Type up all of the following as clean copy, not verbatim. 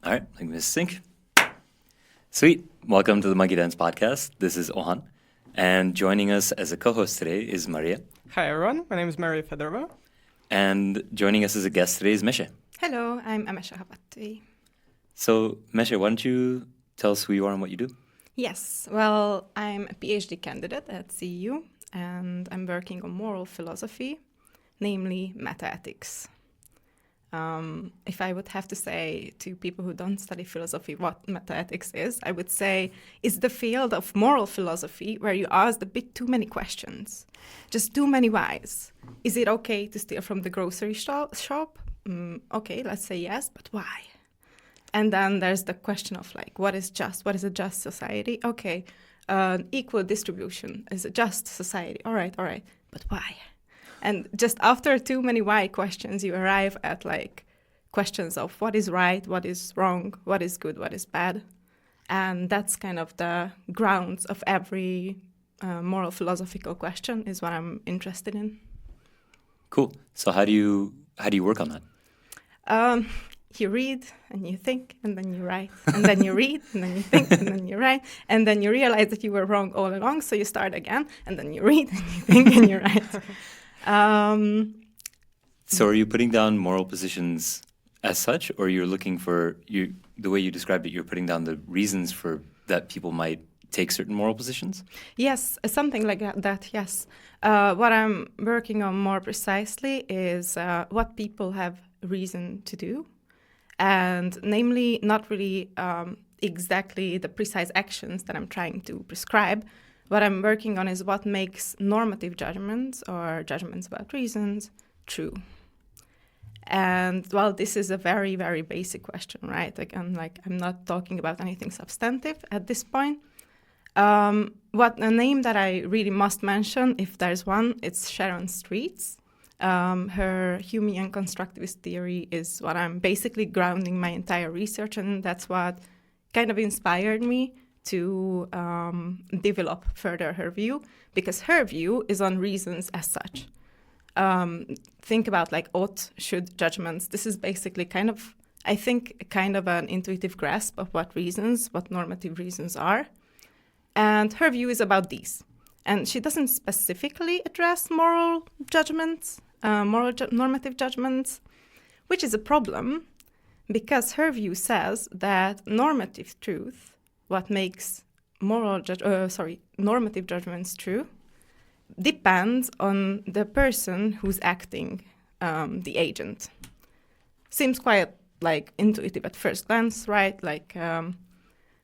All right, like Miss Sink. Sweet. Welcome to the Monkey Dance Podcast. This is Ohan. And joining us as a co-host today is Maria. Hi everyone, my name is Maria Federova. And joining us as a guest today is Emese. Hello, I'm Emese Havadtői. So, Emese, why don't you tell us who you are and what you do? Yes, well, I'm a PhD candidate at CEU, and I'm working on moral philosophy, namely metaethics. If I would have to say to people who don't study philosophy what metaethics is, I would say it's the field of moral philosophy where you ask a bit too many questions, just too many whys. Is it okay to steal from the grocery shop? Okay, let's say yes, but why? And then there's the question of like, what is just? What is a just society? Okay, equal distribution is a just society. All right, but why? And just after too many why questions, you arrive at like questions of what is right, what is wrong, what is good, what is bad. And that's kind of the grounds of every moral philosophical question is what I'm interested in. Cool. So how do you work on that? You read and you think and then you write and then you read and then you think and then you write and then you realize that you were wrong all along, so you start again and then you read and you think and you write. So are you putting down moral positions as such, or you're looking for, the way you described it, you're putting down the reasons for that people might take certain moral positions? Yes, something like that, yes. What I'm working on more precisely is what people have reason to do, and namely not really exactly the precise actions that I'm trying to prescribe. What I'm working on is what makes normative judgments or judgments about reasons true. And well, this is a very, very basic question, right? I'm not talking about anything substantive at this point. What a name that I really must mention, if there's one, it's Sharon Street's. Her Humean constructivist theory is what I'm basically grounding my entire research, and that's what kind of inspired me to develop further her view, because her view is on reasons as such. Think about like ought, should judgments. This is basically kind of an intuitive grasp of what normative reasons are. And her view is about these. And she doesn't specifically address moral judgments, normative judgments, which is a problem because her view says that normative truth, what makes normative judgments true, depends on the person who's acting, the agent. Seems quite like intuitive at first glance, right? Like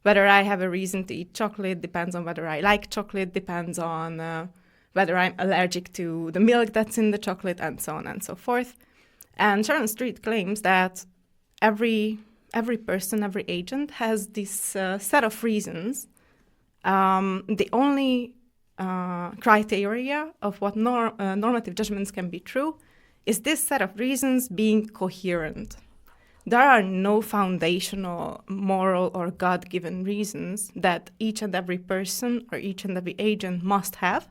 whether I have a reason to eat chocolate depends on whether I like chocolate, depends on whether I'm allergic to the milk that's in the chocolate, and so on and so forth. And Sharon Street claims that every person, every agent has this set of reasons. The only criteria of what normative judgments can be true is this set of reasons being coherent. There are no foundational moral or God-given reasons that each and every person or each and every agent must have.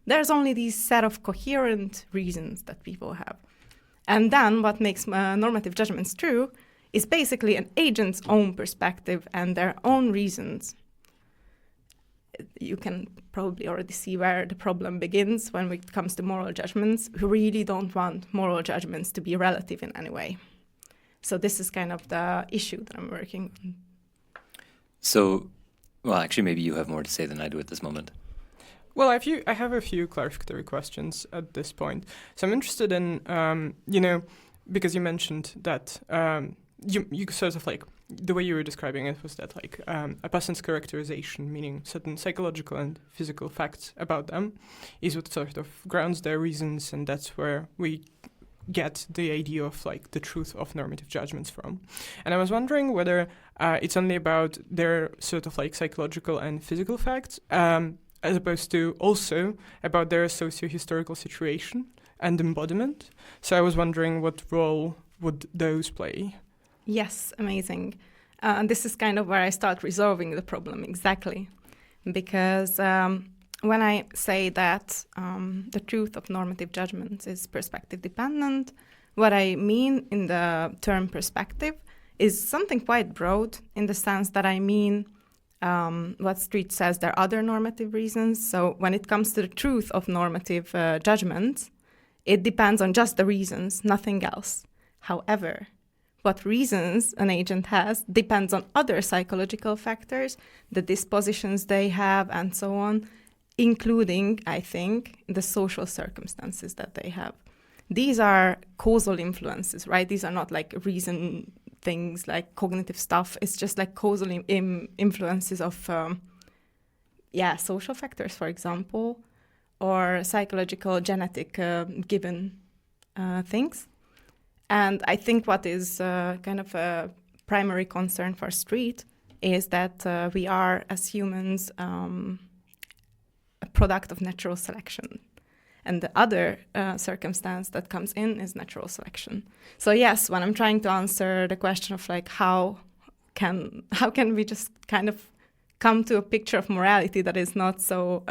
There's only these set of coherent reasons that people have. And then what makes normative judgments true is basically an agent's own perspective and their own reasons. You can probably already see where the problem begins when it comes to moral judgments. We really don't want moral judgments to be relative in any way. So this is kind of the issue that I'm working on. So, well, actually, maybe you have more to say than I do at this moment. Well, I have a few clarificatory questions at this point. So I'm interested in, because you mentioned that you sort of like, the way you were describing it was that like a person's characterization, meaning certain psychological and physical facts about them, is what sort of grounds their reasons, and that's where we get the idea of like the truth of normative judgments from. And I was wondering whether it's only about their sort of like psychological and physical facts, as opposed to also about their socio-historical situation and embodiment. So I was wondering what role would those play? Yes, amazing. And this is kind of where I start resolving the problem exactly. Because when I say that the truth of normative judgments is perspective dependent, what I mean in the term perspective is something quite broad in the sense that I mean what Street says, there are other normative reasons. So when it comes to the truth of normative judgments, it depends on just the reasons, nothing else. However, what reasons an agent has depends on other psychological factors, the dispositions they have, and so on, including, I think, the social circumstances that they have. These are causal influences, right? These are not like reason things like cognitive stuff. It's just like causal influences of, social factors, for example, or psychological, genetic given things. And I think what is kind of a primary concern for Street is that we are, as humans, a product of natural selection. And the other circumstance that comes in is natural selection. So yes, when I'm trying to answer the question of like how can we just kind of come to a picture of morality that is not so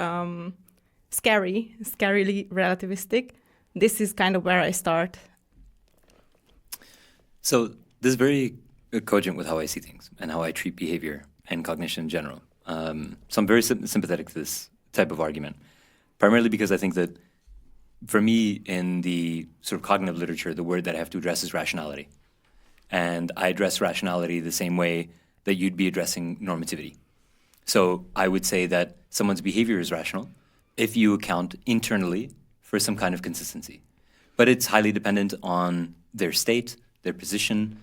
scarily relativistic, this is kind of where I start. So this is very cogent with how I see things and how I treat behavior and cognition in general. So I'm very sympathetic to this type of argument, primarily because I think that for me, in the sort of cognitive literature, the word that I have to address is rationality. And I address rationality the same way that you'd be addressing normativity. So I would say that someone's behavior is rational if you account internally for some kind of consistency. But it's highly dependent on their state, their position,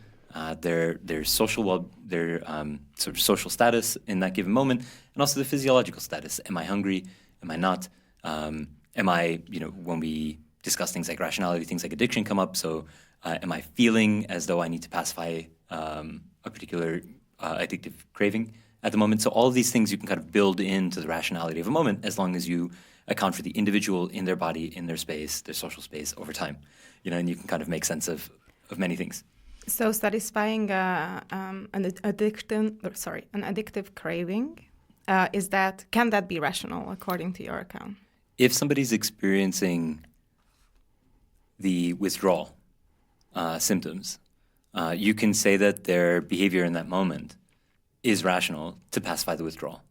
their social sort of social status in that given moment, and also the physiological status. Am I hungry? Am I not? Am I, when we discuss things like rationality, things like addiction come up. So am I feeling as though I need to pacify a particular addictive craving at the moment? So all of these things you can kind of build into the rationality of a moment as long as you account for the individual in their body, in their space, their social space over time. And you can kind of make sense of many things. So satisfying an addictive craving, can that be rational according to your account? If somebody's experiencing the withdrawal symptoms, you can say that their behavior in that moment is rational to pacify the withdrawal.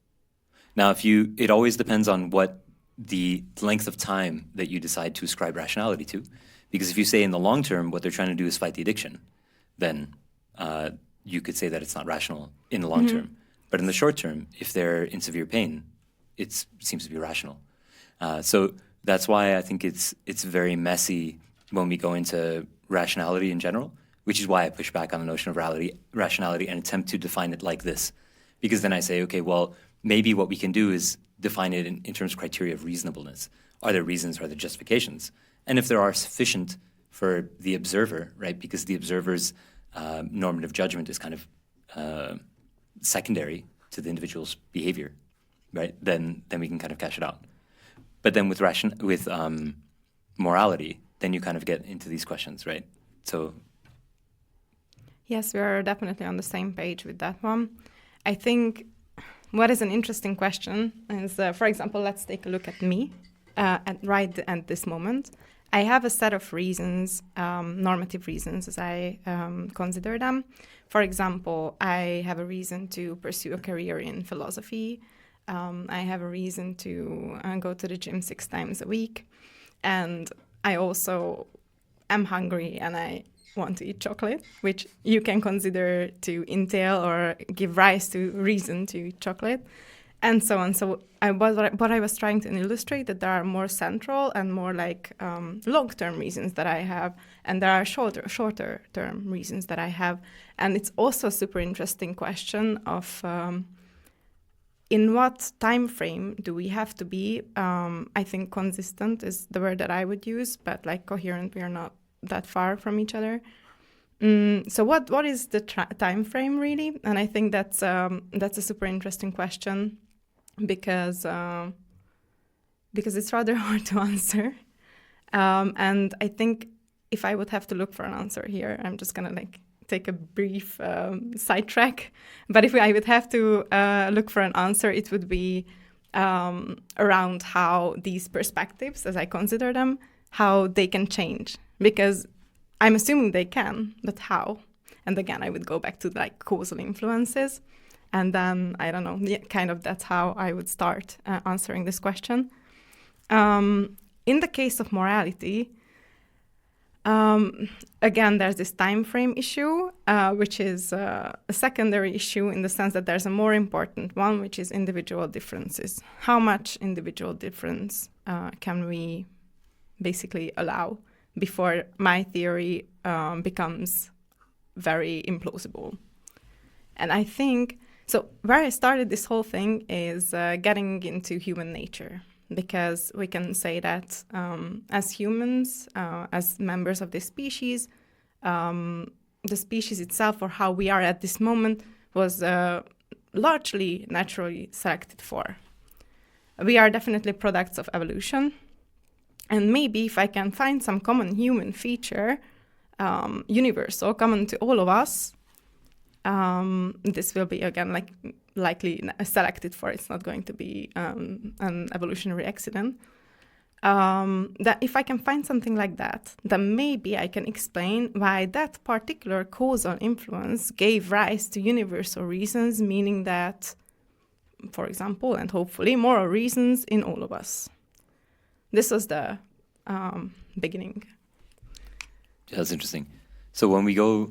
Now, it always depends on what the length of time that you decide to ascribe rationality to. Because if you say in the long term what they're trying to do is fight the addiction, then you could say that it's not rational in the long term. But in the short term, if they're in severe pain, it seems to be rational. So that's why I think it's very messy when we go into rationality in general, which is why I push back on the notion of rationality and attempt to define it like this. Because then I say, okay, well, maybe what we can do is define it in terms of criteria of reasonableness. Are there reasons? Are there justifications? And if there are sufficient for the observer, right, because the observer's normative judgment is kind of secondary to the individual's behavior, right, then we can kind of cash it out. But then with morality, then you kind of get into these questions, right? So yes, we are definitely on the same page with that one. I think what is an interesting question is, for example, let's take a look at me right at this moment. I have a set of reasons, normative reasons, as I consider them. For example, I have a reason to pursue a career in philosophy. I have a reason to go to the gym 6 times a week. And I also am hungry and I want to eat chocolate, which you can consider to entail or give rise to reason to eat chocolate, and so on. So what I was trying to illustrate that there are more central and more like long-term reasons that I have, and there are shorter-term reasons that I have. And it's also a super interesting question of in what time frame do we have to be? I think consistent is the word that I would use, but like coherent, we are not that far from each other. So what is the time frame really? And I think that's a super interesting question because it's rather hard to answer. And I think if I would have to look for an answer here, I'm just gonna like take a brief sidetrack. But if I would have to look for an answer, it would be around how these perspectives, as I consider them, how they can change. Because I'm assuming they can, but how? And again, I would go back to like causal influences. And then, I don't know, kind of that's how I would start answering this question. In the case of morality, again, there's this time frame issue, which is a secondary issue in the sense that there's a more important one, which is individual differences. How much individual difference can we basically allow before my theory becomes very implausible? And I think, so where I started this whole thing is getting into human nature, because we can say that as humans, as members of this species, the species itself, or how we are at this moment, was largely naturally selected for. We are definitely products of evolution. And maybe if I can find some common human feature, universal, common to all of us, this will be, again, likely selected for. It's not going to be an evolutionary accident. That if I can find something like that, then maybe I can explain why that particular causal influence gave rise to universal reasons, meaning that, for example, and hopefully moral reasons in all of us. This was the beginning. Yeah, that's interesting. So when we go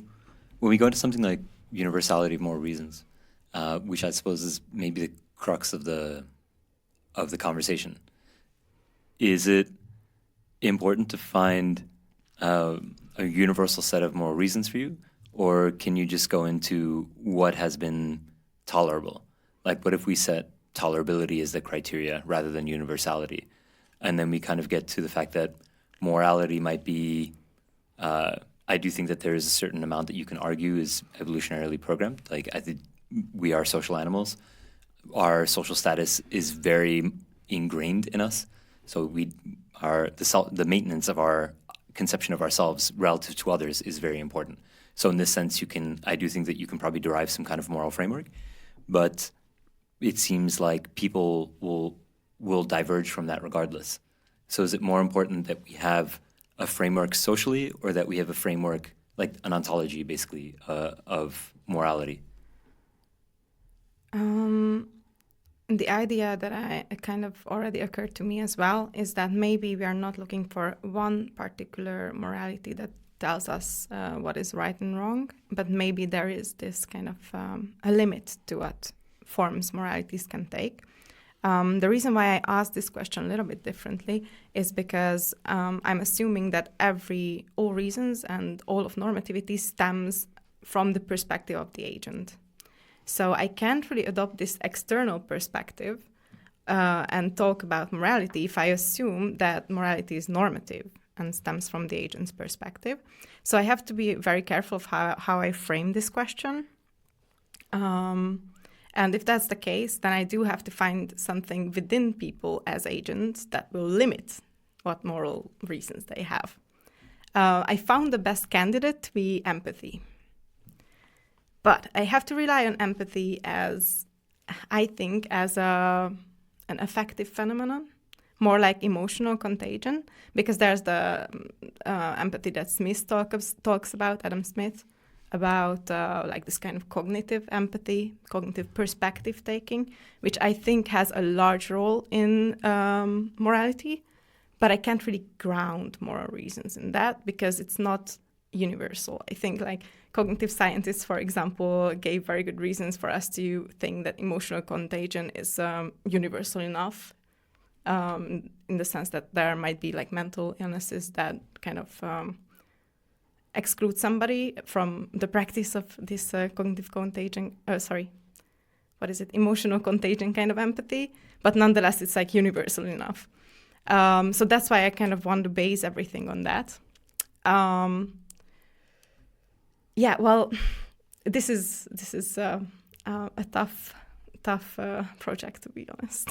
into something like universality of moral reasons, which I suppose is maybe the crux of the conversation, is it important to find a universal set of moral reasons for you, or can you just go into what has been tolerable? Like, what if we set tolerability as the criteria rather than universality? And then we kind of get to the fact that morality might be, I do think that there is a certain amount that you can argue is evolutionarily programmed. Like, I think we are social animals. Our social status is very ingrained in us. So the maintenance of our conception of ourselves relative to others is very important. So in this sense, I do think that you can probably derive some kind of moral framework, but it seems like people will diverge from that regardless. So is it more important that we have a framework socially, or that we have a framework, like an ontology, basically, of morality? The idea that kind of already occurred to me as well is that maybe we are not looking for one particular morality that tells us what is right and wrong, but maybe there is this kind of a limit to what forms moralities can take. The reason why I asked this question a little bit differently is because I'm assuming that all reasons and all of normativity stems from the perspective of the agent. So I can't really adopt this external perspective and talk about morality if I assume that morality is normative and stems from the agent's perspective. So I have to be very careful of how I frame this question. And if that's the case, then I do have to find something within people as agents that will limit what moral reasons they have. I found the best candidate to be empathy. But I have to rely on empathy as an affective phenomenon, more like emotional contagion, because there's the empathy that Smith talks about, Adam Smith, about like this kind of cognitive empathy, cognitive perspective taking, which I think has a large role in morality, but I can't really ground moral reasons in that because it's not universal. I think like cognitive scientists, for example, gave very good reasons for us to think that emotional contagion is universal enough, in the sense that there might be like mental illnesses that kind of exclude somebody from the practice of this cognitive contagion, emotional contagion kind of empathy, but nonetheless it's like universal enough. So that's why I kind of want to base everything on that. This is a tough project, to be honest.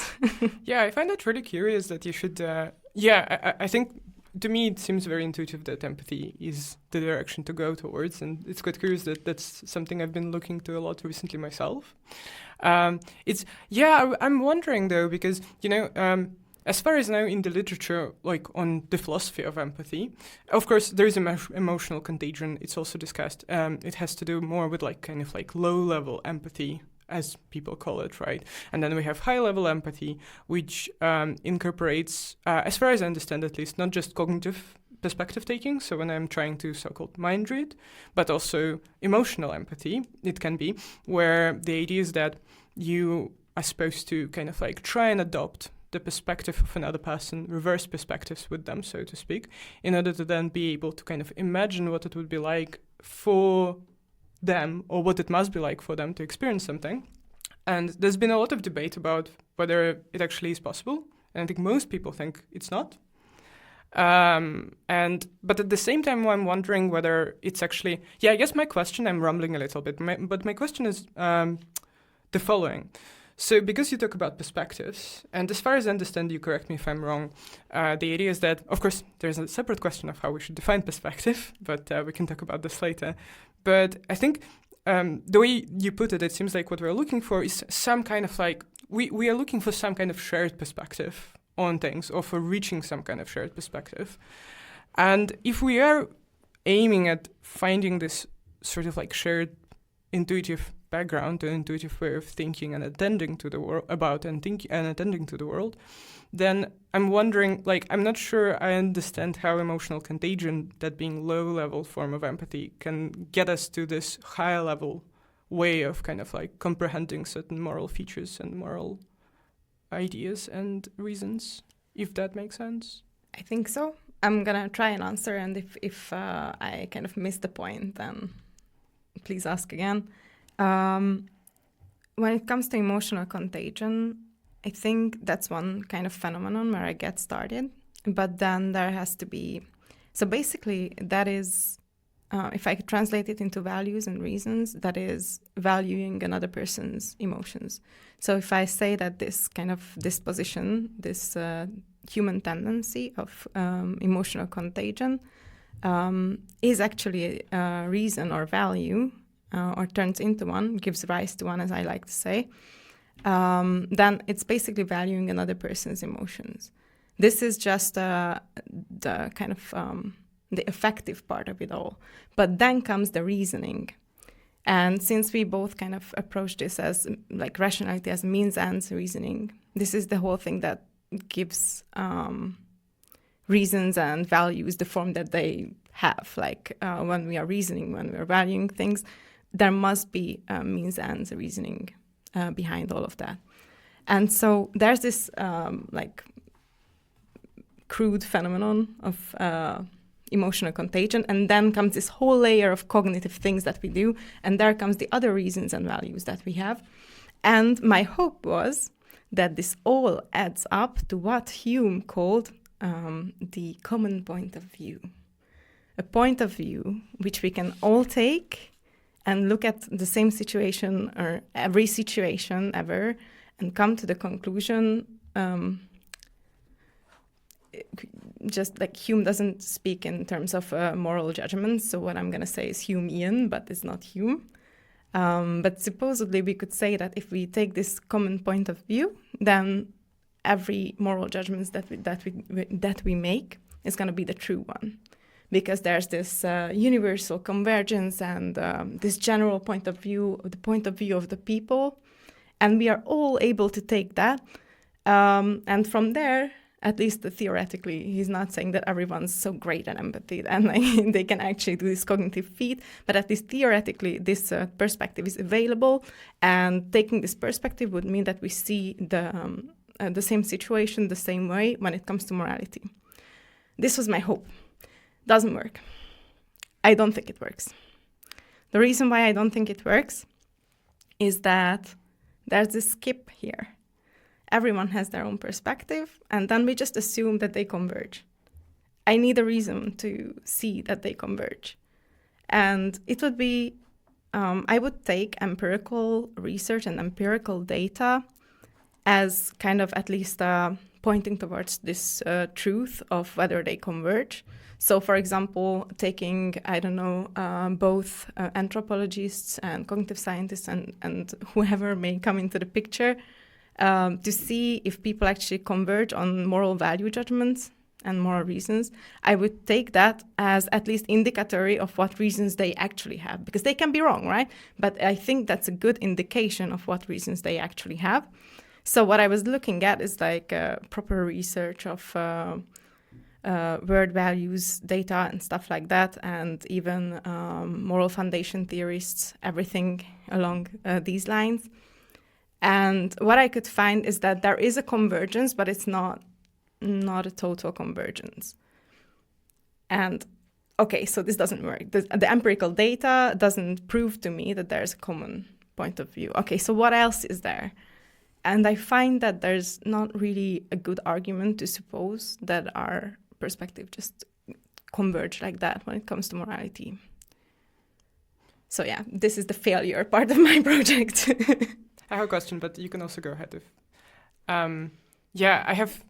Yeah, I find it really curious that you should. I think to me it seems very intuitive that empathy is the direction to go towards, and it's quite curious that that's something I've been looking to a lot recently myself. I'm wondering though, because as far as now in the literature, like on the philosophy of empathy, of course there is emotional contagion. It's also discussed. It has to do more with like kind of like low-level empathy, as people call it, right? And then we have high-level empathy, which incorporates, as far as I understand at least, not just cognitive perspective taking, so when I'm trying to so-called mind read, but also emotional empathy, it can be, where the idea is that you are supposed to kind of like try and adopt the perspective of another person, reverse perspectives with them, so to speak, in order to then be able to kind of imagine what it would be like for them, or what it must be like for them to experience something. And there's been a lot of debate about whether it actually is possible, and I think most people think it's not. But at the same time, I'm wondering whether it's actually, I guess my question, I'm rambling a little bit, but my question is the following. So because you talk about perspectives, and as far as I understand, you correct me if I'm wrong, the idea is that, of course, there's a separate question of how we should define perspective, but we can talk about this later. But I think the way you put it, it seems like what we're looking for is some kind of like, we are looking for some kind of shared perspective on things, or for reaching some kind of shared perspective. And if we are aiming at finding this sort of like shared intuitive background, an intuitive way of thinking and attending to the world attending to the world, then I'm wondering, like, I'm not sure I understand how emotional contagion, that being low-level form of empathy, can get us to this higher-level way of kind of like comprehending certain moral features and moral ideas and reasons, if that makes sense. I think so. I'm gonna try and answer, and if I kind of miss the point, then please ask again. When it comes to emotional contagion, I think that's one kind of phenomenon where I get started, but then there has to be, so basically that is, if I could translate it into values and reasons, that is valuing another person's emotions. So if I say that this kind of disposition, this human tendency of emotional contagion is actually a reason or value, or turns into one, gives rise to one, as I like to say, then it's basically valuing another person's emotions. This is just the kind of the effective part of it all. But then comes the reasoning. And since we both kind of approach this as like rationality as means ends reasoning, this is the whole thing that gives reasons and values the form that they have. Like when we are reasoning, when we are valuing things, there must be means ends reasoning behind all of that. And so there's this like crude phenomenon of emotional contagion, and then comes this whole layer of cognitive things that we do, and there comes the other reasons and values that we have. And my hope was that this all adds up to what Hume called the common point of view. A point of view which we can all take and look at the same situation or every situation ever and come to the conclusion, just like Hume doesn't speak in terms of moral judgments, so what I'm going to say is Humean, but it's not Hume. But supposedly we could say that if we take this common point of view, then every moral judgments that we make is going to be the true one, because there's this universal convergence and this general point of view, the point of view of the people, and we are all able to take that, and from there, at least theoretically, he's not saying that everyone's so great at empathy and like, they can actually do this cognitive feat, but at least theoretically, this perspective is available, and taking this perspective would mean that we see the same situation the same way when it comes to morality. This was my hope. Doesn't work. I don't think it works. The reason why I don't think it works is that there's this skip here. Everyone has their own perspective, and then we just assume that they converge. I need a reason to see that they converge. And it would be, I would take empirical research and empirical data as kind of at least pointing towards this truth of whether they converge. So, for example, taking, I don't know, both anthropologists and cognitive scientists and whoever may come into the picture, to see if people actually converge on moral value judgments and moral reasons, I would take that as at least indicatory of what reasons they actually have, because they can be wrong, right? But I think that's a good indication of what reasons they actually have. So what I was looking at is like proper research of word values, data and stuff like that, and even moral foundation theorists, everything along these lines. And what I could find is that there is a convergence, but it's not a total convergence. And okay, so this doesn't work. The empirical data doesn't prove to me that there's a common point of view. Okay, so what else is there? And I find that there's not really a good argument to suppose that our perspective just converge like that when it comes to morality. So yeah, this is the failure part of my project. I have a question, but you can also go ahead if... I have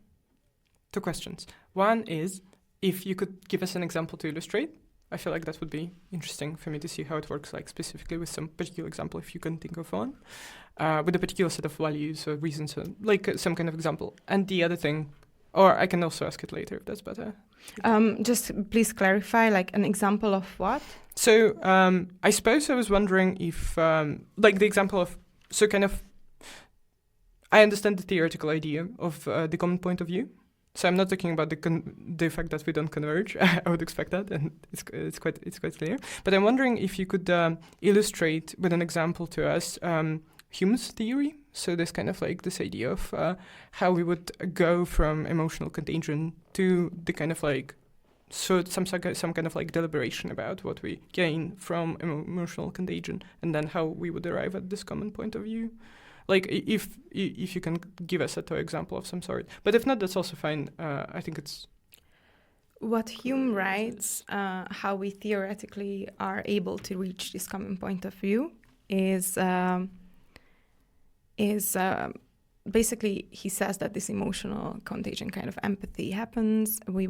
2 questions. One is, if you could give us an example to illustrate, I feel like that would be interesting for me to see how it works, like specifically with some particular example, if you can think of one, with a particular set of values or reasons, or like some kind of example. And the other thing, or I can also ask it later if that's better. Just please clarify, like an example of what? So I suppose I was wondering if, like the example of, so kind of, I understand the theoretical idea of the common point of view. So I'm not talking about the fact that we don't converge. I would expect that, and it's quite clear. But I'm wondering if you could illustrate with an example to us Hume's theory. So this kind of like this idea of how we would go from emotional contagion to the kind of like some kind of like deliberation about what we gain from emotional contagion, and then how we would arrive at this common point of view. Like if you can give us a toy example of some sort, but if not, that's also fine. I think it's what Hume writes. How we theoretically are able to reach this common point of view is basically he says that this emotional contagion kind of empathy happens. We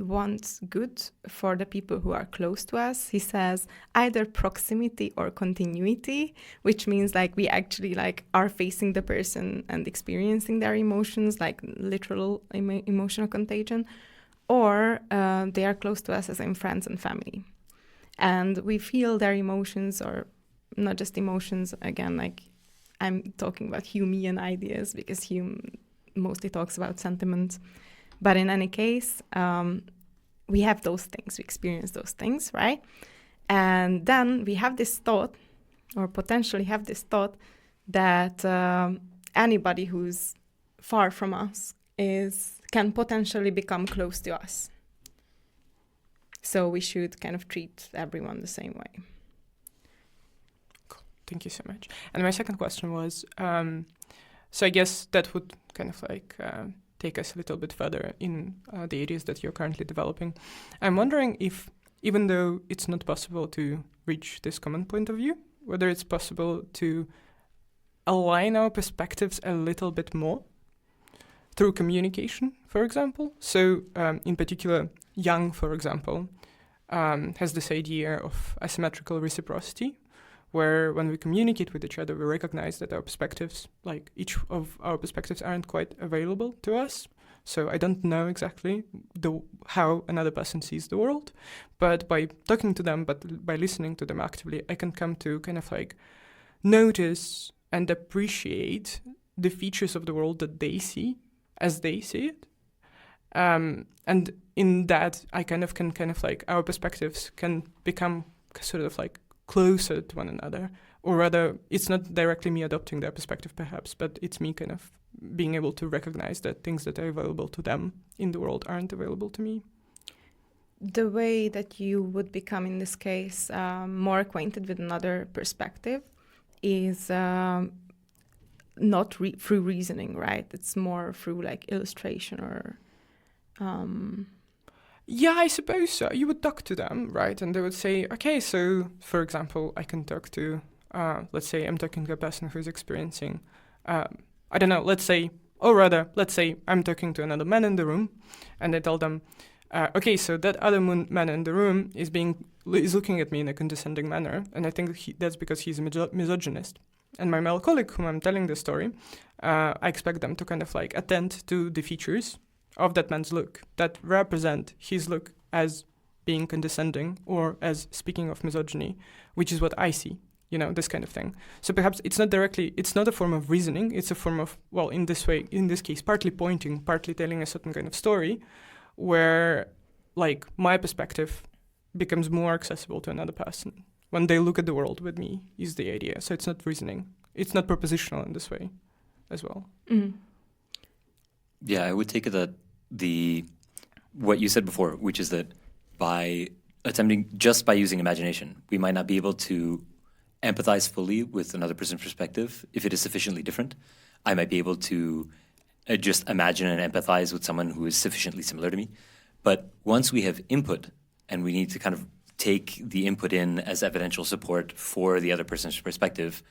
want good for the people who are close to us. He says either proximity or continuity, which means like we actually like are facing the person and experiencing their emotions, like literal emotional contagion, or they are close to us as in friends and family. And we feel their emotions, or not just emotions, again, like I'm talking about Humean ideas because Hume mostly talks about sentiment. But in any case, we have those things, we experience those things, right? And then we have this thought, or potentially have this thought, that anybody who's far from us can potentially become close to us. So we should kind of treat everyone the same way. Cool. Thank you so much. And my second question was, so I guess that would kind of like... take us a little bit further in the areas that you're currently developing. I'm wondering if, even though it's not possible to reach this common point of view, whether it's possible to align our perspectives a little bit more through communication, for example. So in particular, Young, for example, has this idea of asymmetrical reciprocity, where when we communicate with each other, we recognize that our perspectives, like each of our perspectives, aren't quite available to us. So I don't know exactly how another person sees the world, but by talking to them, but by listening to them actively, I can come to kind of like notice and appreciate the features of the world that they see as they see it. And in that, I can like, our perspectives can become sort of like closer to one another, or rather, it's not directly me adopting their perspective perhaps, but it's me kind of being able to recognize that things that are available to them in the world aren't available to me. The way that you would become, in this case, more acquainted with another perspective is not through reasoning, right? It's more through like illustration or... Yeah, I suppose so. You would talk to them, right? And they would say, okay, so, for example, I can talk to, let's say I'm talking to a person who's experiencing, I don't know, let's say I'm talking to another man in the room, and I tell them, okay, so that other man in the room is looking at me in a condescending manner, and I think that's because he's a misogynist. And my male colleague, whom I'm telling this story, I expect them to kind of like attend to the features of that man's look that represent his look as being condescending or as speaking of misogyny, which is what I see, this kind of thing. So perhaps it's not a form of reasoning, it's a form of, well, in this case, partly pointing, partly telling a certain kind of story where, like, my perspective becomes more accessible to another person when they look at the world with me, is the idea. So it's not reasoning. It's not propositional in this way as well. Mm. Yeah, I would take it that what you said before, which is that by using imagination, we might not be able to empathize fully with another person's perspective if it is sufficiently different. I might be able to just imagine and empathize with someone who is sufficiently similar to me. But once we have input and we need to kind of take the input in as evidential support for the other person's perspective,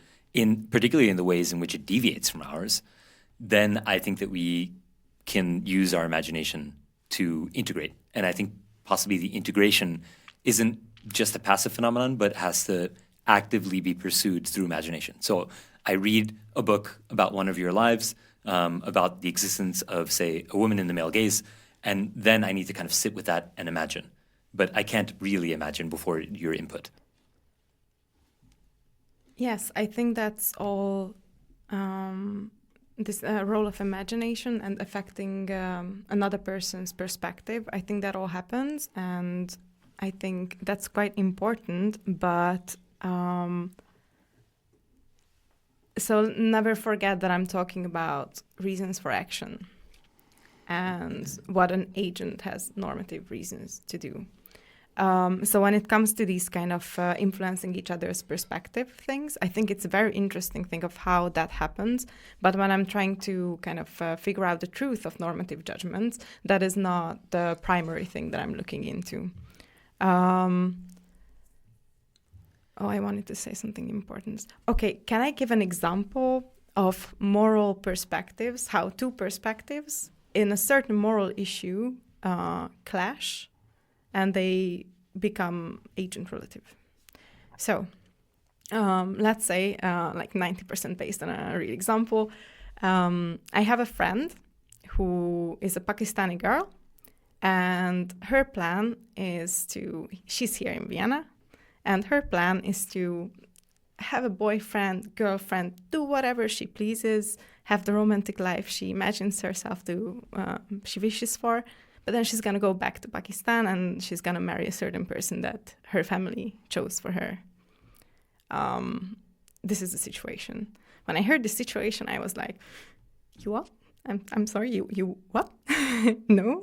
particularly in the ways in which it deviates from ours, then I think that we can use our imagination to integrate. And I think possibly the integration isn't just a passive phenomenon, but has to actively be pursued through imagination. So I read a book about one of your lives, about the existence of, say, a woman in the male gaze, and then I need to kind of sit with that and imagine. But I can't really imagine before your input. Yes, I think that's all this role of imagination and affecting another person's perspective. I think that all happens, and I think that's quite important. But so never forget that I'm talking about reasons for action and what an agent has normative reasons to do. So when it comes to these kind of influencing each other's perspective things, I think it's a very interesting thing of how that happens. But when I'm trying to kind of figure out the truth of normative judgments, that is not the primary thing that I'm looking into. I wanted to say something important. Okay, can I give an example of moral perspectives, how two perspectives in a certain moral issue clash and they become agent relative? So let's say like 90% based on a real example. I have a friend who is a Pakistani girl, and her plan is she's here in Vienna, and her plan is to have a boyfriend, girlfriend, do whatever she pleases, have the romantic life she imagines herself she wishes for. But then she's going to go back to Pakistan and she's going to marry a certain person that her family chose for her. This is the situation. When I heard this situation, I was like, you what? I'm sorry, you what? No,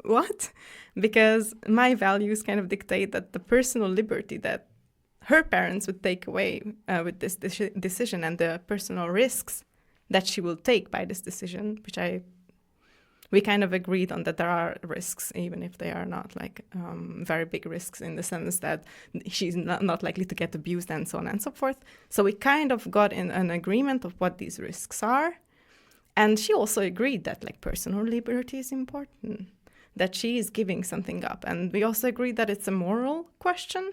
what? Because my values kind of dictate that the personal liberty that her parents would take away with this decision and the personal risks that she will take by this decision, which we kind of agreed on that there are risks, even if they are not like very big risks in the sense that she's not likely to get abused and so on and so forth. So we kind of got in an agreement of what these risks are. And she also agreed that like personal liberty is important, that she is giving something up. And we also agreed that it's a moral question.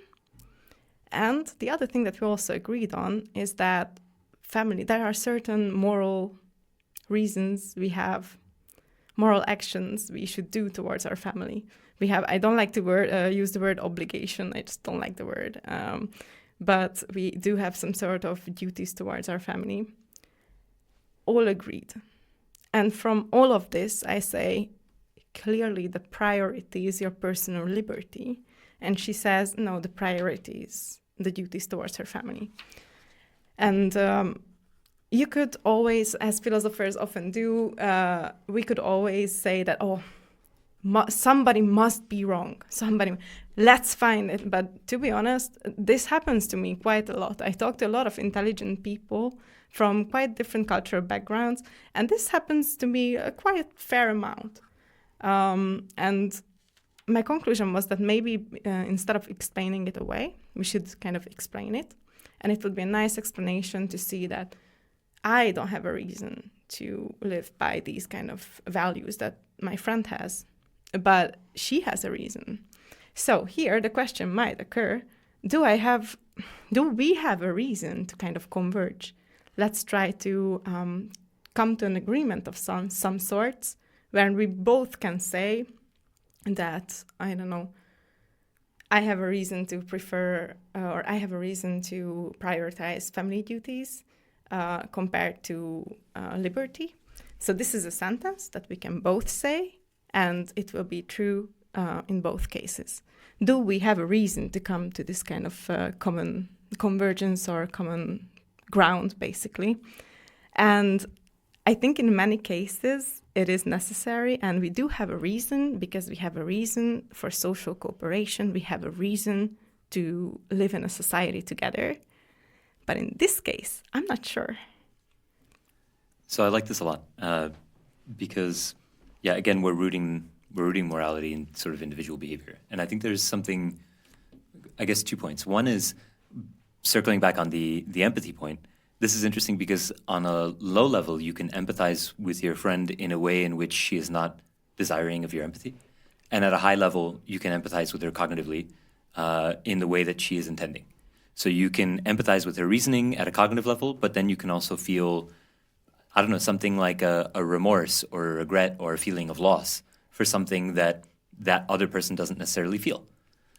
And the other thing that we also agreed on is that there are certain moral reasons we have, moral actions we should do towards our family. I don't like to use the word obligation, I just don't like the word. But we do have some sort of duties towards our family. All agreed. And from all of this, I say, clearly the priority is your personal liberty. And she says, no, the priority is the duties towards her family. And you could always, as philosophers often do, we could always say that, somebody must be wrong. Let's find it. But to be honest, this happens to me quite a lot. I talk to a lot of intelligent people from quite different cultural backgrounds, and this happens to me a quite fair amount. And my conclusion was that maybe instead of explaining it away, we should kind of explain it. And it would be a nice explanation to see that I don't have a reason to live by these kind of values that my friend has, but she has a reason. So here the question might occur, do we have a reason to kind of converge? let's try to come to an agreement of some sorts, where we both can say that, I don't know, I have a reason to prefer, or I have a reason to prioritize family duties compared to liberty. So this is a sentence that we can both say, and it will be true in both cases. Do we have a reason to come to this kind of common convergence or common ground, basically? And I think in many cases it is necessary, and we do have a reason, because we have a reason for social cooperation, we have a reason to live in a society together. But in this case, I'm not sure. So I like this a lot because, yeah, again, we're rooting morality in sort of individual behavior. And I think there's something, I guess, 2 points. One is circling back on the empathy point. This is interesting because on a low level, you can empathize with your friend in a way in which she is not desiring of your empathy. And at a high level, you can empathize with her cognitively in the way that she is intending. So you can empathize with her reasoning at a cognitive level, but then you can also feel, I don't know, something like a remorse or a regret or a feeling of loss for something that other person doesn't necessarily feel.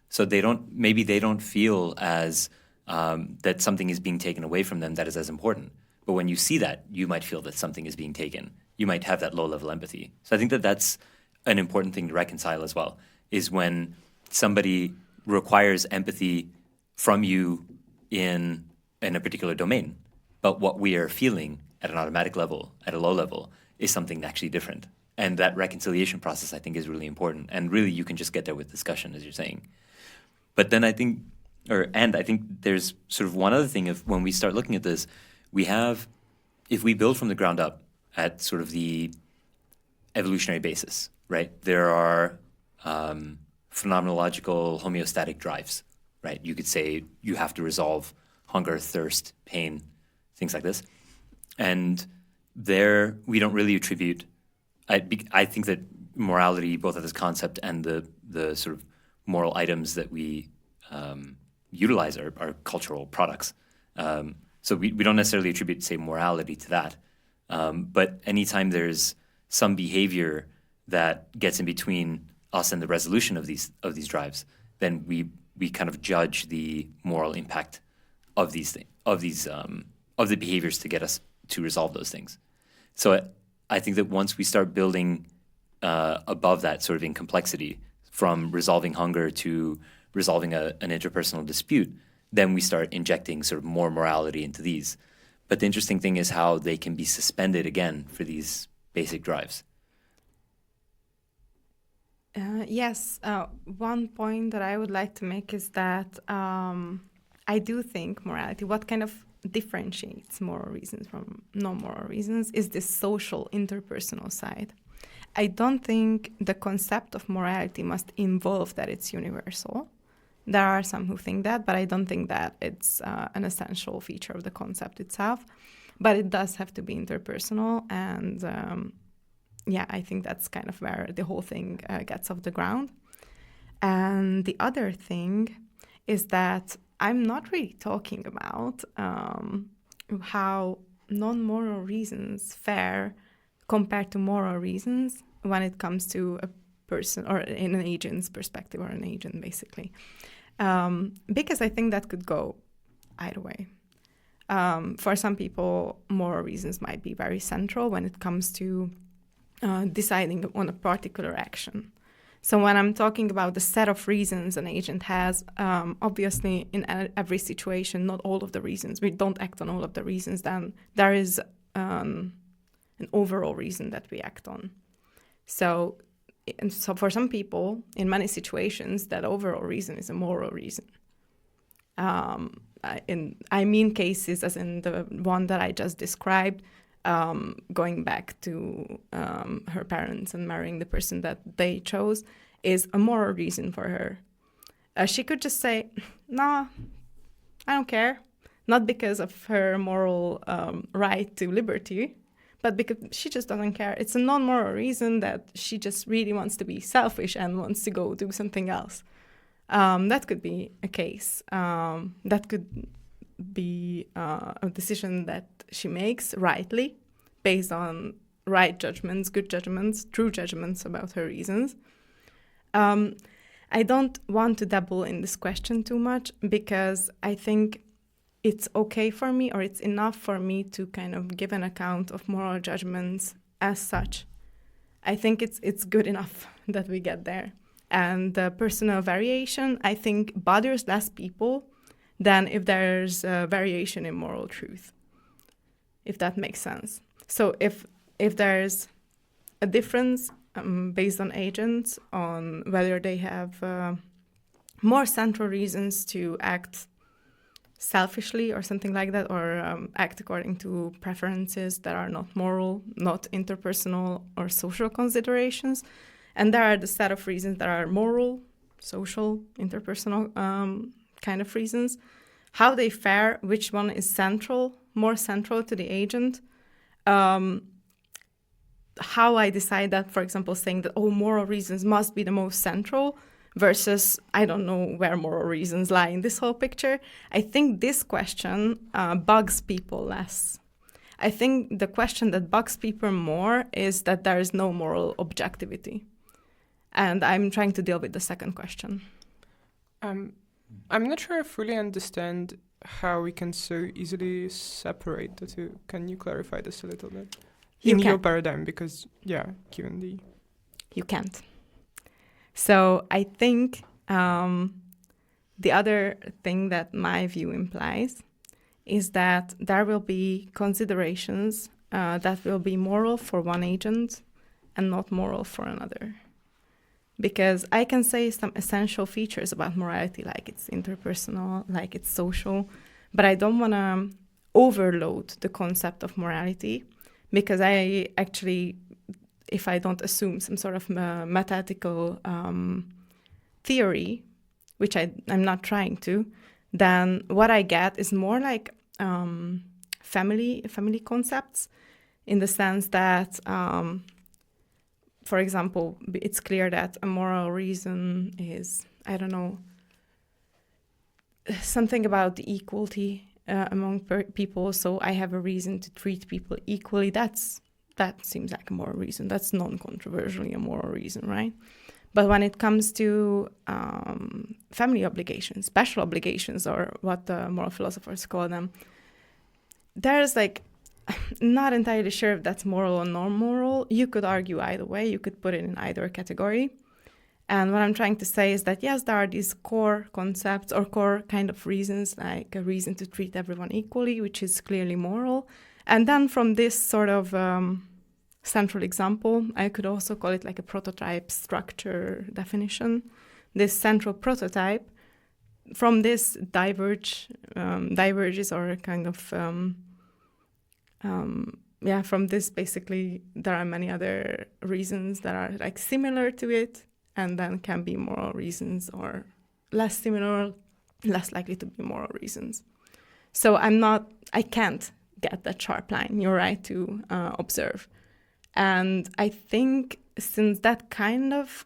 So maybe they don't feel as that something is being taken away from them that is as important. But when you see that, you might feel that something is being taken. You might have that low-level empathy. So I think that that's an important thing to reconcile as well, is when somebody requires empathy from you in a particular domain, but what we are feeling at an automatic level, at a low level, is something actually different. And that reconciliation process, I think, is really important. And really, you can just get there with discussion, as you're saying. But then I think there's sort of one other thing of when we start looking at this, if we build from the ground up at sort of the evolutionary basis, right? There are phenomenological homeostatic drives, right? You could say you have to resolve hunger, thirst, pain, things like this. And there we don't really attribute, I think that morality, both as a concept and the sort of moral items that we utilize are cultural products. So we don't necessarily attribute, say, morality to that. But anytime there's some behavior that gets in between us and the resolution of these drives, then we kind of judge the moral impact of the behaviors to get us to resolve those things. So I think that once we start building above that sort of in complexity, from resolving hunger to resolving an interpersonal dispute, then we start injecting sort of more morality into these. But the interesting thing is how they can be suspended again for these basic drives. Yes, one point that I would like to make is that I do think morality, what kind of differentiates moral reasons from non-moral reasons, is this social interpersonal side. I don't think the concept of morality must involve that it's universal. There are some who think that, but I don't think that it's an essential feature of the concept itself. But it does have to be interpersonal, and I think that's kind of where the whole thing gets off the ground. And the other thing is that I'm not really talking about how non-moral reasons fare compared to moral reasons when it comes to a person or in an agent's perspective, or an agent, basically. Because I think that could go either way. For some people, moral reasons might be very central when it comes to deciding on a particular action. So when I'm talking about the set of reasons an agent has, obviously in every situation, not all of the reasons, we don't act on all of the reasons, then there is an overall reason that we act on. So for some people, in many situations, that overall reason is a moral reason. I mean cases as in the one that I just described, going back to her parents and marrying the person that they chose, is a moral reason for her. She could just say, "No, I don't care," not because of her moral right to liberty, but because she just doesn't care. It's a non-moral reason that she just really wants to be selfish and wants to go do something else. That could be a case. That could be a decision that she makes rightly, based on right judgments, good judgments, true judgments about her reasons. I don't want to dabble in this question too much because I think it's okay for me, or it's enough for me to kind of give an account of moral judgments as such. I think it's good enough that we get there. And the personal variation, I think, bothers less people than if there's a variation in moral truth, if that makes sense. So if there's a difference based on agents, on whether they have more central reasons to act selfishly or something like that, or act according to preferences that are not moral, not interpersonal or social considerations, and there are the set of reasons that are moral, social, interpersonal kind of reasons, how they fare, which one is central, more central to the agent, how I decide that, for example, saying that, moral reasons must be the most central versus I don't know where moral reasons lie in this whole picture. I think this question bugs people less. I think the question that bugs people more is that there is no moral objectivity. And I'm trying to deal with the second question. I'm not sure I fully understand how we can so easily separate the two. Can you clarify this a little bit? In your paradigm, because, given the... You can't. So I think the other thing that my view implies is that there will be considerations that will be moral for one agent and not moral for another. Because I can say some essential features about morality, like it's interpersonal, like it's social, but I don't want to overload the concept of morality, because I actually, if I don't assume some sort of mathematical theory, which I'm not trying to, then what I get is more like family concepts, in the sense that, for example, it's clear that a moral reason is, I don't know, something about the equality among people. So I have a reason to treat people equally. That seems like a moral reason. That's non-controversially a moral reason, right? But when it comes to family obligations, special obligations, or what the moral philosophers call them, there's like, not entirely sure if that's moral or non-moral. You could argue either way. You could put it in either category. And what I'm trying to say is that, yes, there are these core concepts or core kind of reasons, like a reason to treat everyone equally, which is clearly moral. And then from this sort of central example, I could also call it like a prototype structure definition. This central prototype, from this diverges, or kind of, from this basically there are many other reasons that are like similar to it, and then can be moral reasons, or less similar, less likely to be moral reasons. So I can't get that sharp line you're right to observe. And I think since that kind of,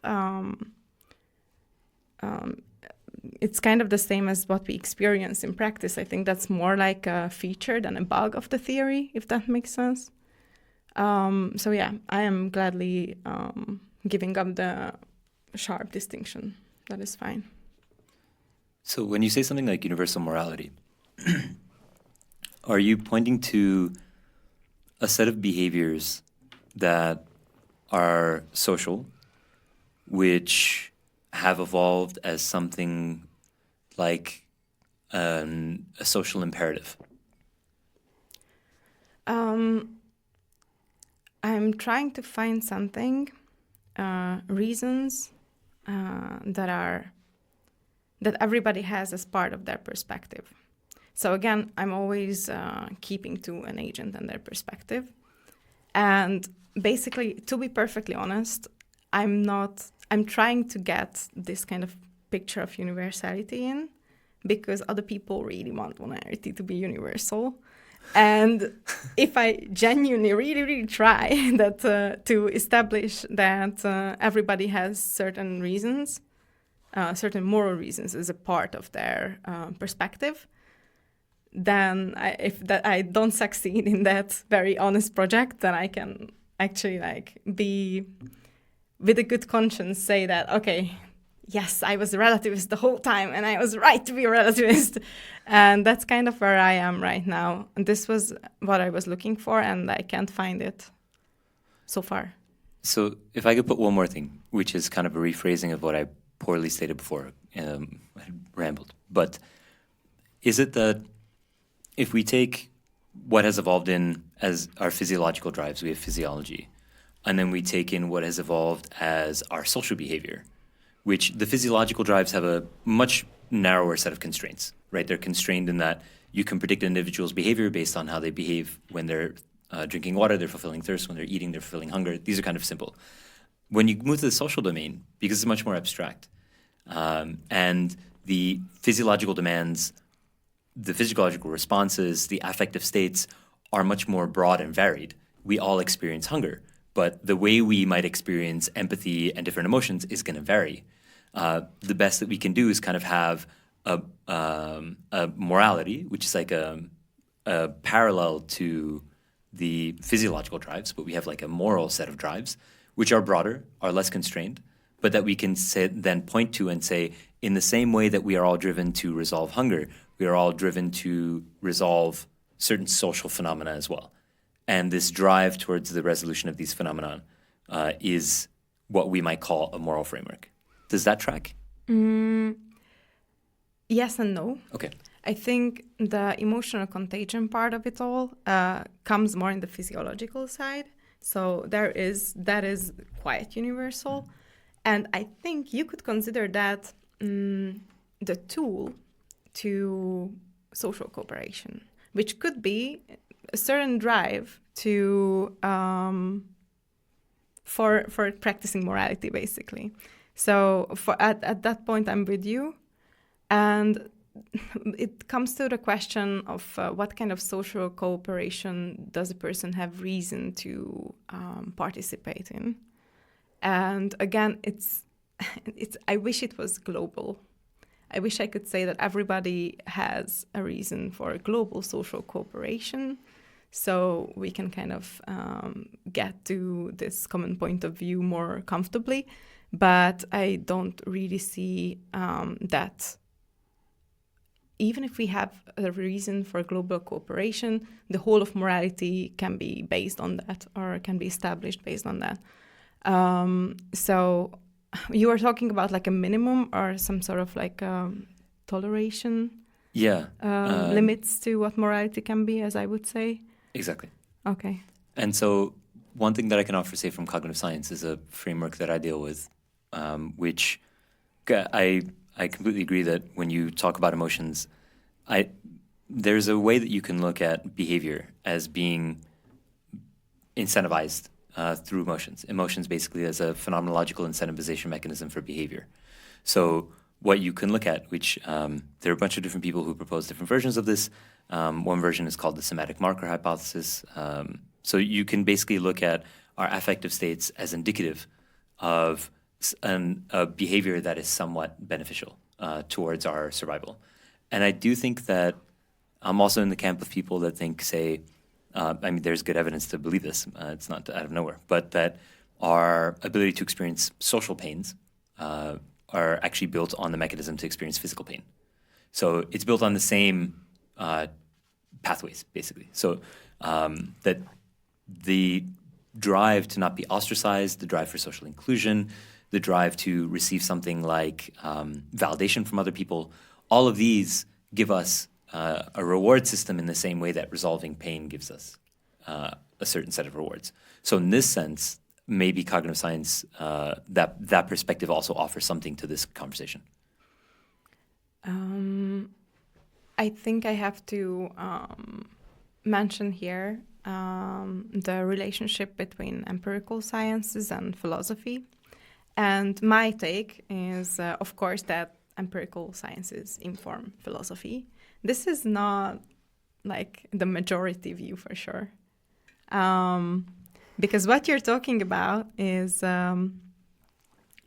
it's kind of the same as what we experience in practice, I think that's more like a feature than a bug of the theory, if that makes sense. So yeah, I am gladly giving up the sharp distinction. That is fine. So when you say something like universal morality, are you pointing to a set of behaviors that are social, which have evolved as something like a social imperative? I'm trying to find something, reasons that everybody has as part of their perspective. So again, I'm always keeping to an agent and their perspective. And basically, to be perfectly honest, I'm trying to get this kind of picture of universality in, because other people really want morality to be universal. And if I genuinely really, really try that to establish that everybody has certain reasons, certain moral reasons as a part of their perspective, then if I don't succeed in that very honest project, then I can actually like be with a good conscience say that, okay, yes, I was a relativist the whole time and I was right to be a relativist. And that's kind of where I am right now. And this was what I was looking for, and I can't find it so far. So if I could put one more thing, which is kind of a rephrasing of what I poorly stated before, I had rambled. But is it that if we take what has evolved in as our physiological drives, we have physiology, and then we take in what has evolved as our social behavior, which the physiological drives have a much narrower set of constraints, right? They're constrained in that you can predict an individual's behavior based on how they behave when they're drinking water, they're fulfilling thirst, when they're eating, they're fulfilling hunger. These are kind of simple. When you move to the social domain, because it's much more abstract, and the physiological demands, the physiological responses, the affective states are much more broad and varied. We all experience hunger, but the way we might experience empathy and different emotions is going to vary. The best that we can do is kind of have a morality, which is like a parallel to the physiological drives, but we have like a moral set of drives, which are broader, are less constrained, but that we can then point to and say, in the same way that we are all driven to resolve hunger, we are all driven to resolve certain social phenomena as well. And this drive towards the resolution of these phenomena is what we might call a moral framework. Does that track? Yes and no. Okay. I think the emotional contagion part of it all comes more in the physiological side. So that is quite universal. And I think you could consider that the tool to social cooperation, which could be a certain drive to for practicing morality, basically. So at that point, I'm with you. And it comes to the question of what kind of social cooperation does a person have reason to participate in. And again, it's I wish it was global. I wish I could say that everybody has a reason for global social cooperation, so we can kind of get to this common point of view more comfortably. But I don't really see that even if we have a reason for global cooperation, the whole of morality can be based on that or can be established based on that. So you were talking about like a minimum or some sort of like toleration limits to what morality can be, as I would say. Exactly. Okay. And so one thing that I can offer, say, from cognitive science is a framework that I deal with, which I completely agree that when you talk about emotions, there's a way that you can look at behavior as being incentivized through emotions. Emotions basically as a phenomenological incentivization mechanism for behavior. So what you can look at, which there are a bunch of different people who propose different versions of this. One version is called the somatic marker hypothesis. So you can basically look at our affective states as indicative of a behavior that is somewhat beneficial towards our survival. And I do think that I'm also in the camp of people that think, say, I mean, there's good evidence to believe this. It's not out of nowhere. But that our ability to experience social pains are actually built on the mechanism to experience physical pain. So it's built on the same pathways, basically. So that the drive to not be ostracized, the drive for social inclusion, the drive to receive something like validation from other people, all of these give us a reward system in the same way that resolving pain gives us a certain set of rewards. So in this sense, maybe cognitive science, that perspective also offers something to this conversation. I think I have to mention here the relationship between empirical sciences and philosophy. And my take is, of course, that empirical sciences inform philosophy. This is not like the majority view for sure. Because what you're talking about is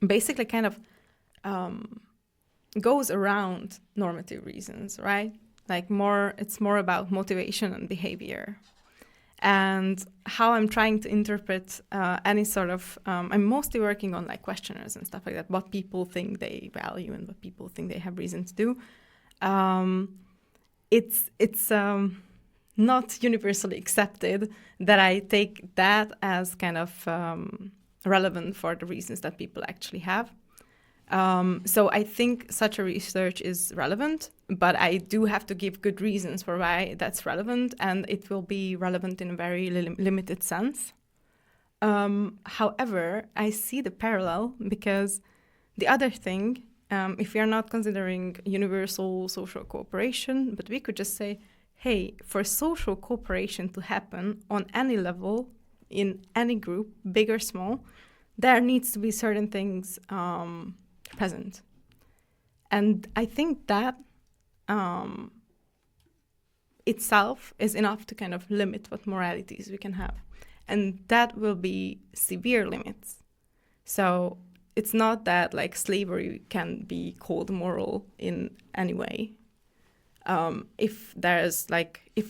basically kind of goes around normative reasons, right? It's more about motivation and behavior. And how I'm trying to interpret any sort of, I'm mostly working on like questionnaires and stuff like that, what people think they value and what people think they have reason to do. It's not universally accepted that I take that as kind of relevant for the reasons that people actually have. So I think such a research is relevant, but I do have to give good reasons for why that's relevant, and it will be relevant in a very limited sense. However, I see the parallel because the other thing, if we are not considering universal social cooperation, but we could just say, hey, for social cooperation to happen on any level, in any group, big or small, there needs to be certain things present. And I think that itself is enough to kind of limit what moralities we can have. And that will be severe limits. So it's not that like slavery can be called moral in any way. If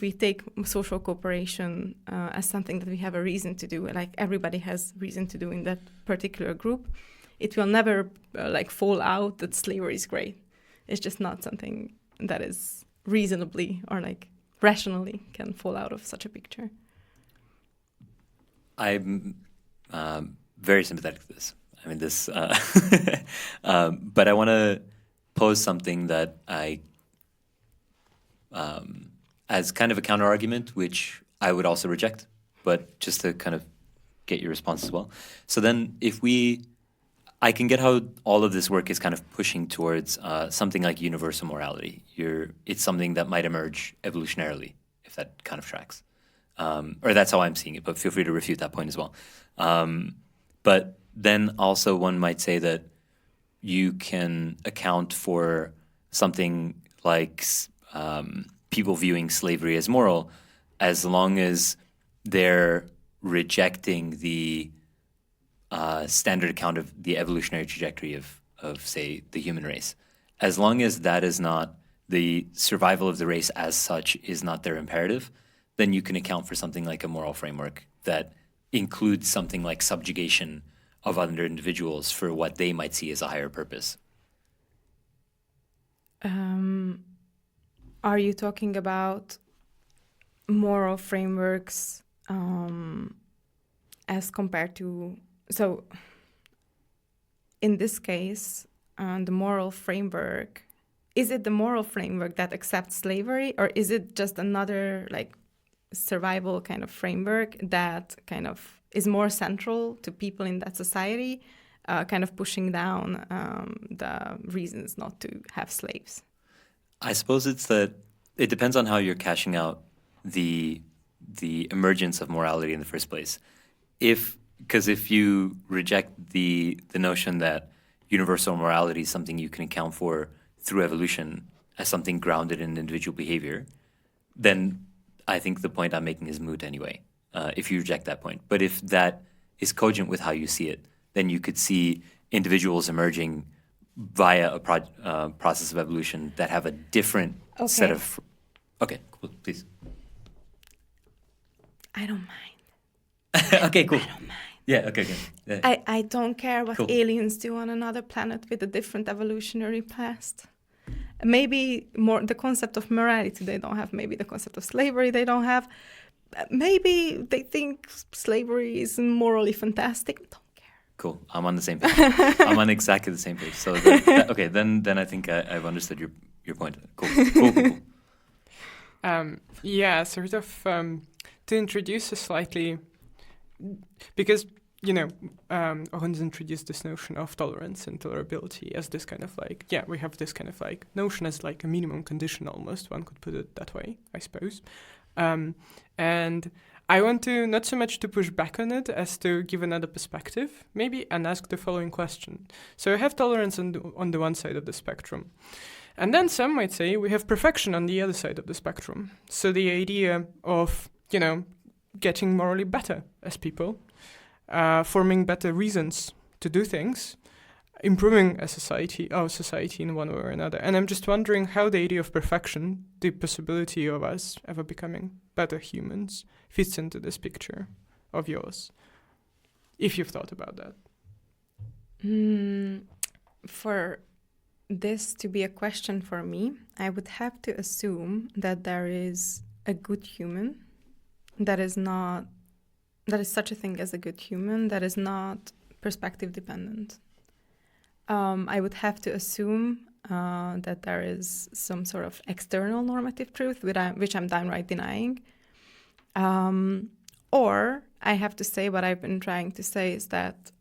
we take social cooperation as something that we have a reason to do, like everybody has reason to do in that particular group, it will never fall out that slavery is great. It's just not something that is reasonably or like rationally can fall out of such a picture. I'm very sympathetic to this. I mean, this, but I want to pose something that as kind of a counter argument, which I would also reject, but just to kind of get your response as well. So then I can get how all of this work is kind of pushing towards something like universal morality. It's something that might emerge evolutionarily, if that kind of tracks. Or that's how I'm seeing it, but feel free to refute that point as well. But then also one might say that you can account for something like people viewing slavery as moral as long as they're rejecting the standard account of the evolutionary trajectory of, say, the human race. As long as that is not, the survival of the race as such is not their imperative, then you can account for something like a moral framework that includes something like subjugation of other individuals for what they might see as a higher purpose. Are you talking about moral frameworks as compared to... So in this case, the moral framework, is it the moral framework that accepts slavery, or is it just another survival kind of framework that kind of is more central to people in that society, kind of pushing down the reasons not to have slaves? I suppose it's that it depends on how you're cashing out the emergence of morality in the first place. Because if you reject the notion that universal morality is something you can account for through evolution as something grounded in individual behavior, then I think the point I'm making is moot anyway, if you reject that point. But if that is cogent with how you see it, then you could see individuals emerging via a process of evolution that have a different set of... Okay, cool, please. I don't mind. Okay, cool. I don't mind. Yeah, okay, good. Yeah. I don't care what aliens do on another planet with a different evolutionary past. Maybe more the concept of morality they don't have. Maybe the concept of slavery they don't have. Maybe they think slavery is morally fantastic. Don't care. Cool. I'm on the same page. I'm on exactly the same page. So okay, then I think I've understood your point. Cool. Yeah, sort of to introduce a slightly, because Orens introduced this notion of tolerance and tolerability as this kind of we have this kind of notion as a minimum condition almost, one could put it that way, I suppose. And I want to not so much to push back on it as to give another perspective, maybe, and ask the following question. So I have tolerance on the one side of the spectrum. And then some might say we have perfection on the other side of the spectrum. So the idea of, getting morally better as people, forming better reasons to do things, improving a society, our society in one way or another. And I'm just wondering how the idea of perfection, the possibility of us ever becoming better humans, fits into this picture of yours, if you've thought about that. For this to be a question for me, I would have to assume that there is a good human, that is such a thing as a good human, that is not perspective dependent. I would have to assume that there is some sort of external normative truth, which I'm downright denying. Or I have to say what I've been trying to say is that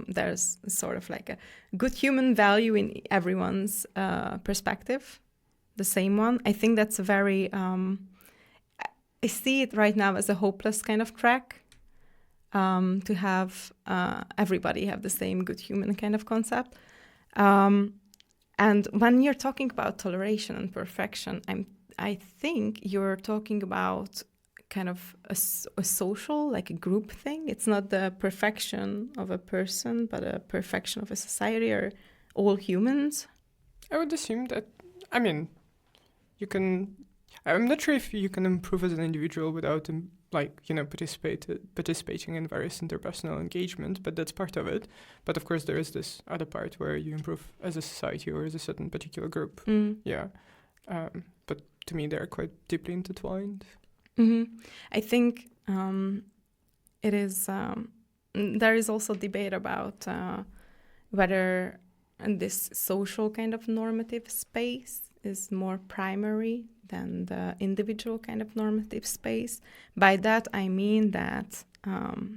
there's sort of like a good human value in everyone's perspective, the same one. I think that's a very, I see it right now as a hopeless kind of track, to have everybody have the same good human kind of concept. And when you're talking about toleration and perfection, I think you're talking about kind of a social, like a group thing. It's not the perfection of a person, but a perfection of a society or all humans. I would assume that, I mean, you can, I'm not sure if you can improve as an individual without, participating in various interpersonal engagement, but that's part of it. But of course, there is this other part where you improve as a society or as a certain particular group. Yeah. But to me, they're quite deeply intertwined. I think it is. There is also debate about whether this social kind of normative space is more primary than the individual kind of normative space. By that, I mean that,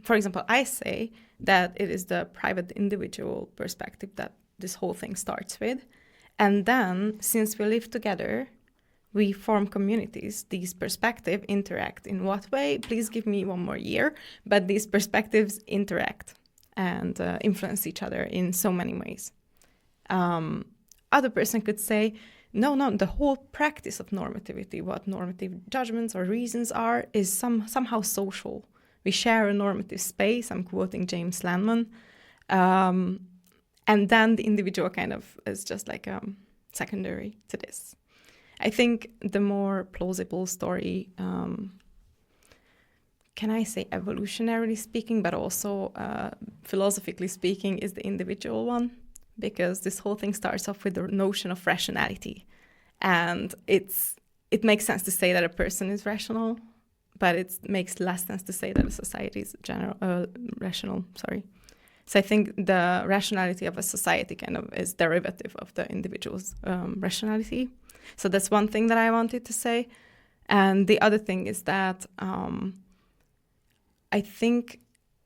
for example, I say that it is the private individual perspective that this whole thing starts with. And then, since we live together, we form communities. These perspectives interact. In what way? Please give me one more year. But these perspectives interact and influence each other in so many ways. Other person could say, no, the whole practice of normativity, what normative judgments or reasons are, is somehow social. We share a normative space. I'm quoting James Landman. And then the individual kind of is just like secondary to this. I think the more plausible story, can I say evolutionarily speaking, but also philosophically speaking, is the individual one. Because this whole thing starts off with the notion of rationality. And it makes sense to say that a person is rational, but it makes less sense to say that a society is rational. So I think the rationality of a society kind of is derivative of the individual's rationality. So that's one thing that I wanted to say. And the other thing is that I think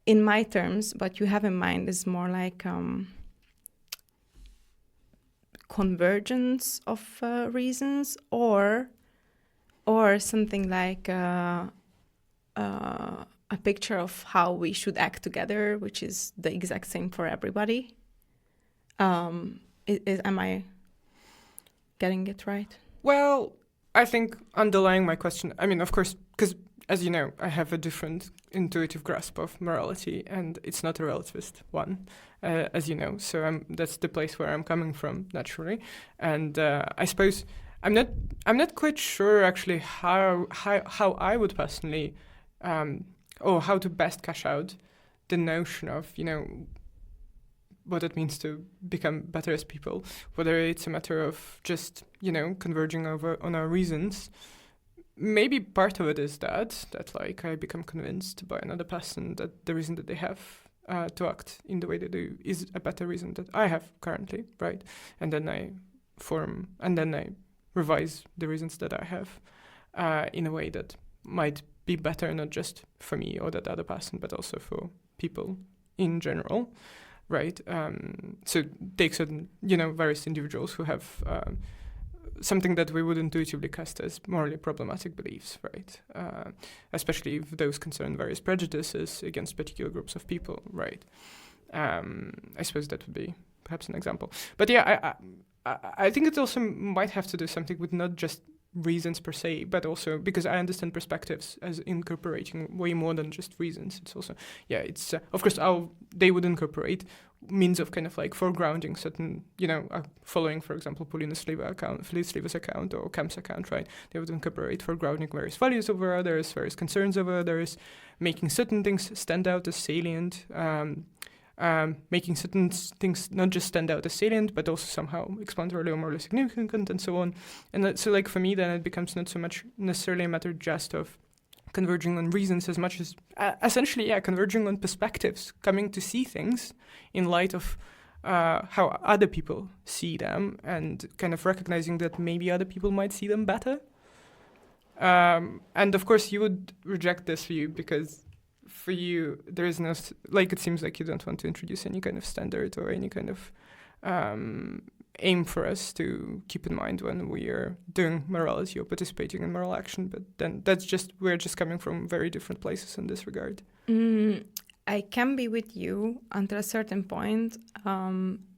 in my terms, what you have in mind is more like convergence of reasons or something like a picture of how we should act together, which is the exact same for everybody. Am I getting it right? Well, I think underlying my question, I mean, of course, because as you know, I have a different intuitive grasp of morality, and it's not a relativist one, as you know. So that's the place where I'm coming from naturally, and I suppose I'm not quite sure actually how I would personally, or how to best cash out the notion of what it means to become better as people. Whether it's a matter of just converging on our reasons. Maybe part of it is that like I become convinced by another person that the reason that they have to act in the way they do is a better reason that I have currently, right? And then I revise the reasons that I have in a way that might be better, not just for me or that other person, but also for people in general, right? So take certain, various individuals who have something that we would intuitively cast as morally problematic beliefs, right? Especially if those concern various prejudices against particular groups of people, right? I suppose that would be perhaps an example. But yeah, I think it also might have to do something with not just reasons per se, but also because I understand perspectives as incorporating way more than just reasons. It's also, it's of course how they would incorporate means of kind of like foregrounding certain, following, for example, Paulina Sliva's account or Kemp's account, right? They would incorporate foregrounding various values over others, various concerns over others, making certain things stand out as salient, making certain things not just stand out as salient, but also somehow explanatory or morally significant, and so on. And so, like, for me, then it becomes not so much necessarily a matter just of converging on reasons as much as essentially, converging on perspectives, coming to see things in light of how other people see them, and kind of recognizing that maybe other people might see them better. And of course, you would reject this view because for you, there is no, it seems like you don't want to introduce any kind of standard or any kind of aim for us to keep in mind when we are doing morality or participating in moral action. But then we're just coming from very different places in this regard. I can be with you until a certain point,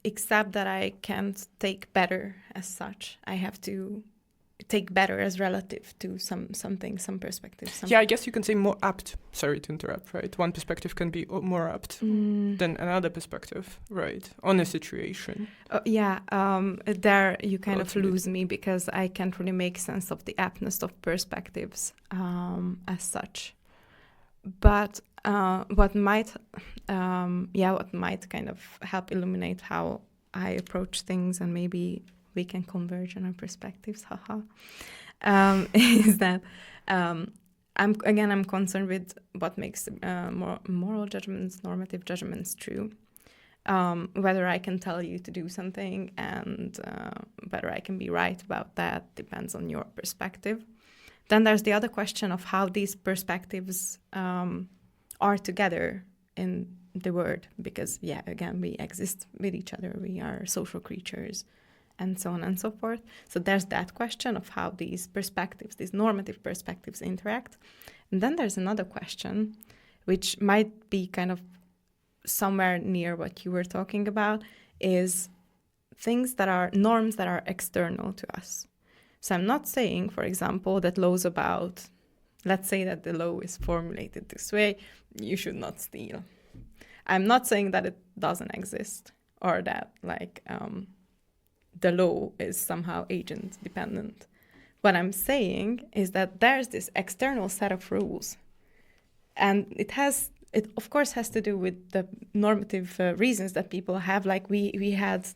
except that I can't take better as such. I have to take better as relative to some perspective. I guess you can say more apt. Sorry to interrupt, right? One perspective can be more apt than another perspective, right? On a situation. There you kind of lose me because I can't really make sense of the aptness of perspectives as such. But what might kind of help illuminate how I approach things, and maybe we can converge on our perspectives, is that I'm concerned with what makes moral judgments, normative judgments true. Whether I can tell you to do something and whether I can be right about that depends on your perspective. Then there's the other question of how these perspectives are together in the world, because, again, we exist with each other, we are social creatures, and so on and so forth. So there's that question of how these perspectives, these normative perspectives, interact. And then there's another question, which might be kind of somewhere near what you were talking about, is things that are norms that are external to us. So I'm not saying, for example, that laws about, let's say that the law is formulated this way, you should not steal. I'm not saying that it doesn't exist, or that the law is somehow agent dependent. What I'm saying is that there's this external set of rules, and it of course has to do with the normative reasons that people have. Like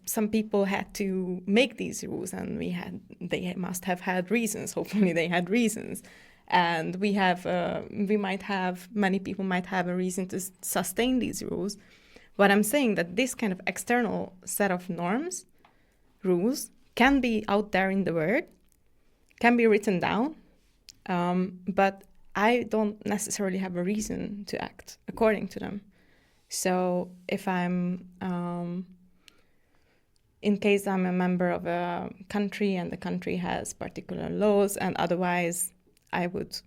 some people had to make these rules, and they must have had reasons. Hopefully they had reasons. And many people might have a reason to sustain these rules. But I'm saying that this kind of external set of rules can be out there in the world, can be written down, but I don't necessarily have a reason to act according to them. So if in case I'm a member of a country and the country has particular laws, and otherwise I wanted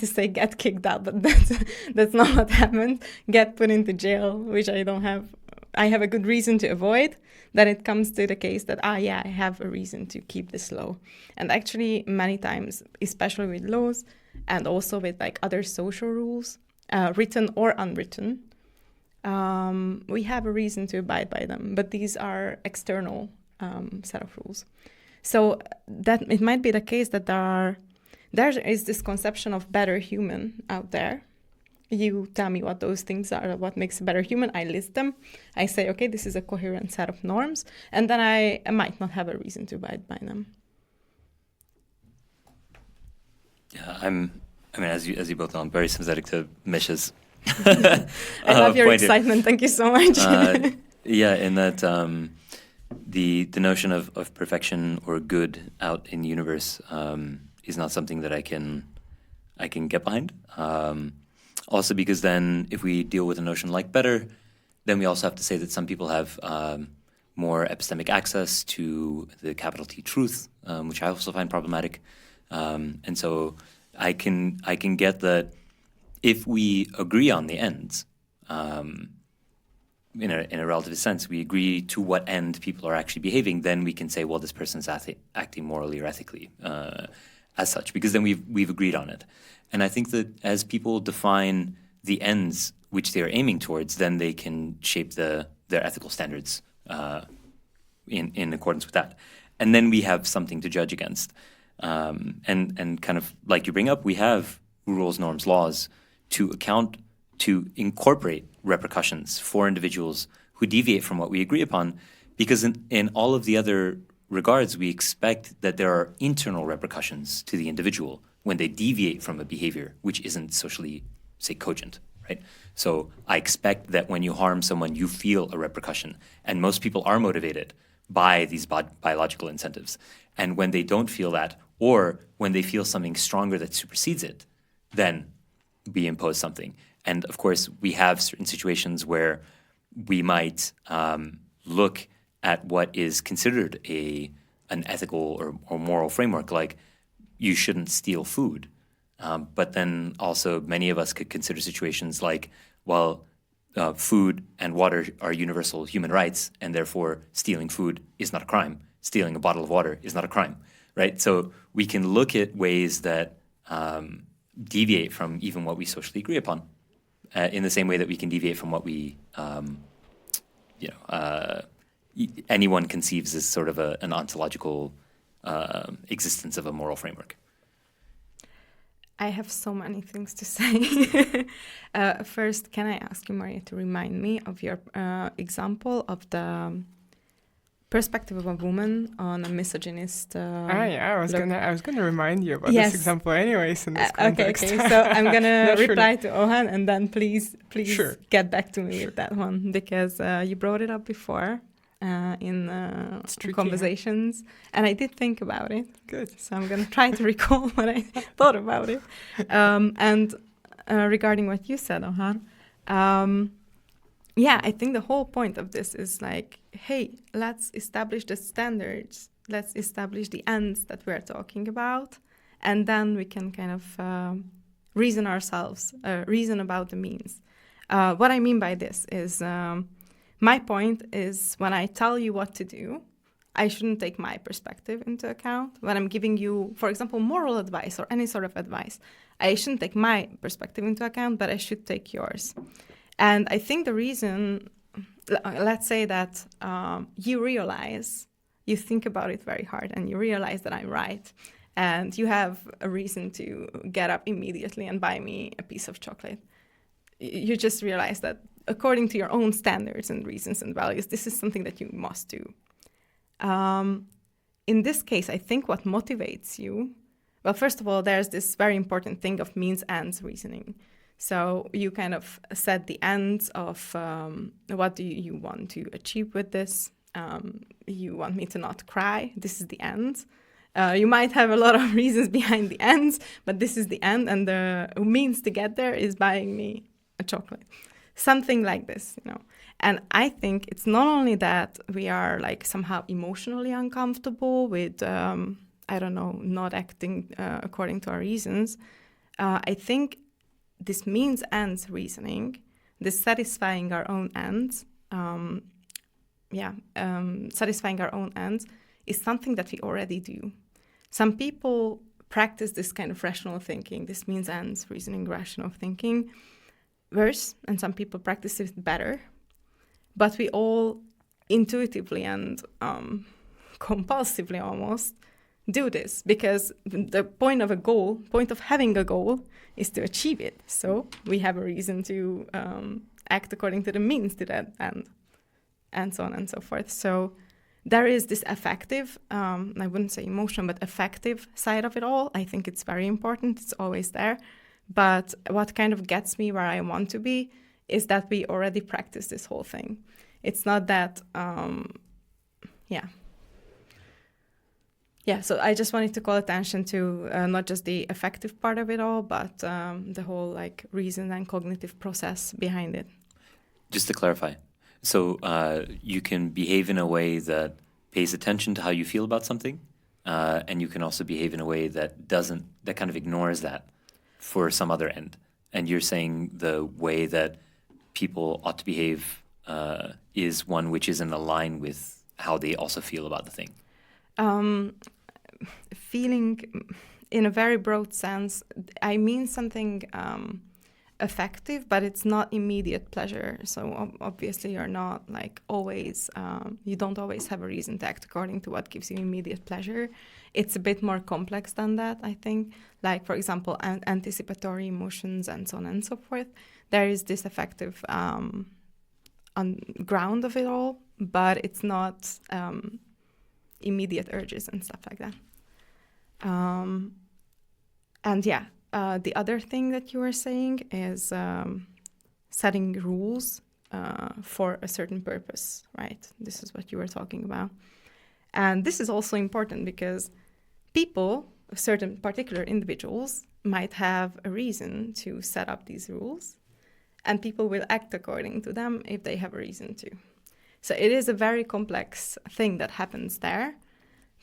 to say get kicked out, but that's not what happened, get put into jail, which I don't have. I have a good reason to avoid, then it comes to the case that, I have a reason to keep this law. And actually, many times, especially with laws, and also with other social rules, written or unwritten, we have a reason to abide by them. But these are external set of rules. So that it might be the case that there is this conception of better human out there. You tell me what those things are, what makes a better human. I list them. I say, okay, this is a coherent set of norms. And then I might not have a reason to abide by them. Yeah, as you both know, I'm very sympathetic to Misha's. I love your excitement. Thank you so much. In that the notion of perfection or good out in the universe is not something that I can get behind. Also because then if we deal with a notion like better, then we also have to say that some people have more epistemic access to the capital T truth, which I also find problematic. And so I can get that if we agree on the ends, in a relative sense, we agree to what end people are actually behaving, then we can say, well, this person's acting morally or ethically as such, because then we've agreed on it. And I think that as people define the ends which they are aiming towards, then they can shape their ethical standards in accordance with that. And then we have something to judge against. And kind of like you bring up, we have rules, norms, laws to incorporate repercussions for individuals who deviate from what we agree upon, because in all of the other regards, we expect that there are internal repercussions to the individual when they deviate from a behavior which isn't socially, say, cogent, right? So I expect that when you harm someone, you feel a repercussion, and most people are motivated by these biological incentives. And when they don't feel that, or when they feel something stronger that supersedes it, then we impose something. And of course, we have certain situations where we might look at what is considered an ethical or moral framework, like you shouldn't steal food. But then also many of us could consider situations like, well, food and water are universal human rights, and therefore stealing food is not a crime. Stealing a bottle of water is not a crime, right? So we can look at ways that deviate from even what we socially agree upon, in the same way that we can deviate from what we, anyone conceives as sort of an ontological existence of a moral framework. I have so many things to say. First, can I ask you, Maria, to remind me of your example of the perspective of a woman on a misogynist? I was gonna remind you about this example, anyways. In this context. Okay. So I'm gonna reply to Ohan, and then please sure. get back to me with that one, because you brought it up before in conversations, and I did think about it. Good. So I'm gonna try to recall what I thought about it. And regarding what you said, Ohan. I think the whole point of this is like, hey, let's establish the standards, let's establish the ends that we're talking about, and then we can kind of reason about the means. What I mean by this is, my point is, when I tell you what to do, I shouldn't take my perspective into account. When I'm giving you, for example, moral advice or any sort of advice, I shouldn't take my perspective into account, but I should take yours. And I think the reason, let's say that you think about it very hard, and you realize that I'm right, and you have a reason to get up immediately and buy me a piece of chocolate. You just realize that according to your own standards and reasons and values, this is something that you must do. In this case, I think what motivates you, well, first of all, there's this very important thing of means-ends reasoning. So you kind of set the ends of what do you want to achieve with this. You want me to not cry. This is the end. You might have a lot of reasons behind the ends, but this is the end, and the means to get there is buying me a chocolate. Something like this, And I think it's not only that we are like somehow emotionally uncomfortable with, not acting according to our reasons. I think this means ends reasoning, this satisfying our own ends, satisfying our own ends is something that we already do. Some people practice this kind of rational thinking, this means ends reasoning, rational thinking, worse, and some people practice it better. But we all intuitively and compulsively almost do this, because the point of having a goal is to achieve it. So we have a reason to act according to the means to that end, and so on and so forth. So there is this affective, I wouldn't say emotion, but affective side of it all. I think it's very important. It's always there. But what kind of gets me where I want to be is that we already practice this whole thing. It's not that, so I just wanted to call attention to not just the affective part of it all, but the whole like reason and cognitive process behind it. Just to clarify, so you can behave in a way that pays attention to how you feel about something, and you can also behave in a way that kind of ignores that for some other end. And you're saying the way that people ought to behave is one which is in line with how they also feel about the thing? Feeling, in a very broad sense, I mean something effective, but it's not immediate pleasure. So obviously you're not like always, you don't always have a reason to act according to what gives you immediate pleasure. It's a bit more complex than that, I think. Like, for example, anticipatory emotions and so on and so forth. There is this affective on ground of it all, but it's not immediate urges and stuff like that. And yeah, the other thing that you were saying is setting rules for a certain purpose, right? This is what you were talking about. And this is also important because people, certain particular individuals, might have a reason to set up these rules, and people will act according to them if they have a reason to. So it is a very complex thing that happens there,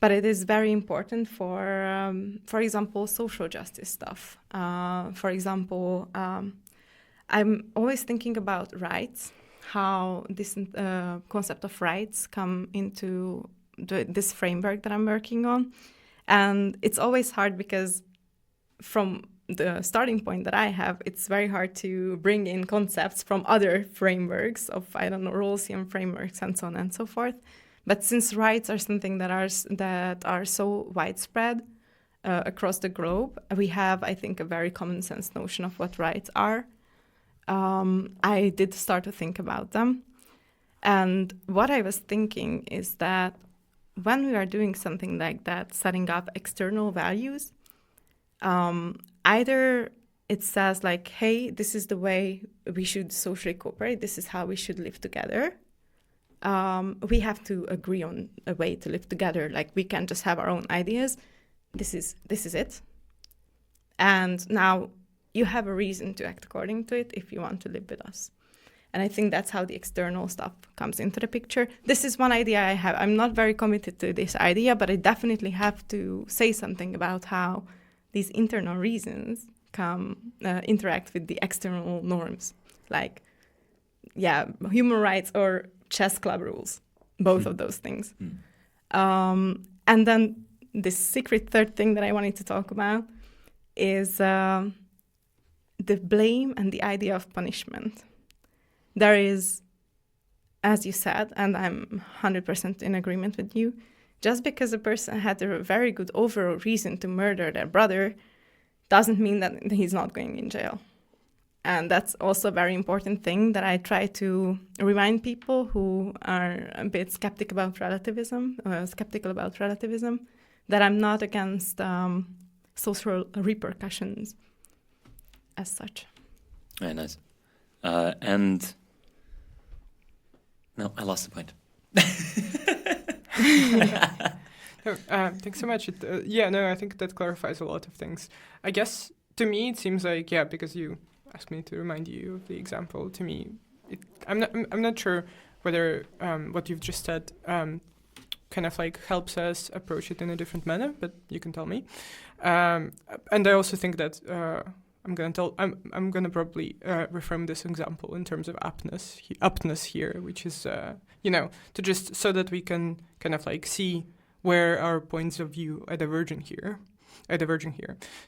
but it is very important for example, social justice stuff. For example, I'm always thinking about rights, how this concept of rights come into this framework that I'm working on. And it's always hard because from the starting point that I have, it's very hard to bring in concepts from other frameworks of, I don't know, Rawlsian frameworks and so on and so forth. But since rights are something that are so widespread across the globe, we have, I think, a very common sense notion of what rights are. I did start to think about them. And what I was thinking is that when we are doing something like that, setting up external values, either it says like, hey, this is the way we should socially cooperate, this is how we should live together. We have to agree on a way to live together. Like, we can't just have our own ideas. This is it. And now you have a reason to act according to it if you want to live with us. And I think that's how the external stuff comes into the picture. This is one idea I have. I'm not very committed to this idea, but I definitely have to say something about how these internal reasons interact with the external norms. Like, yeah, human rights or chess club rules, both of those things. And then this secret third thing that I wanted to talk about is the blame and the idea of punishment. There is, as you said, and I'm 100% in agreement with you, just because a person had a very good overall reason to murder their brother doesn't mean that he's not going in jail. And that's also a very important thing that I try to remind people who are a bit skeptical about relativism, that I'm not against social repercussions as such. Very nice. And no, I lost the point. Thanks so much. I think that clarifies a lot of things. I guess to me it seems like, because you asked me to remind you of the example. To me, I'm not sure whether what you've just said kind of like helps us approach it in a different manner, but you can tell me. And I also think that I'm gonna probably reframe this example in terms of aptness here, which is to just so that we can kind of like see where our points of view are diverging here.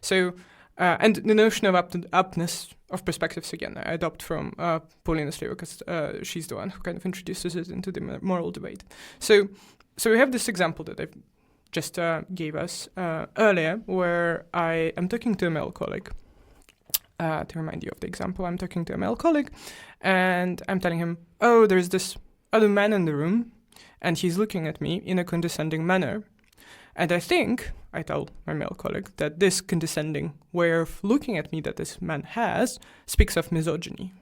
So. And the notion of aptness of perspectives, again, I adopt from Paulina Sleva, because she's the one who kind of introduces it into the moral debate. So we have this example that I just gave us earlier, where I am talking to a male colleague. To remind you of the example, I'm talking to a male colleague, and I'm telling him, oh, there's this other man in the room, and he's looking at me in a condescending manner. And I tell my male colleague that this condescending way of looking at me that this man has speaks of misogyny.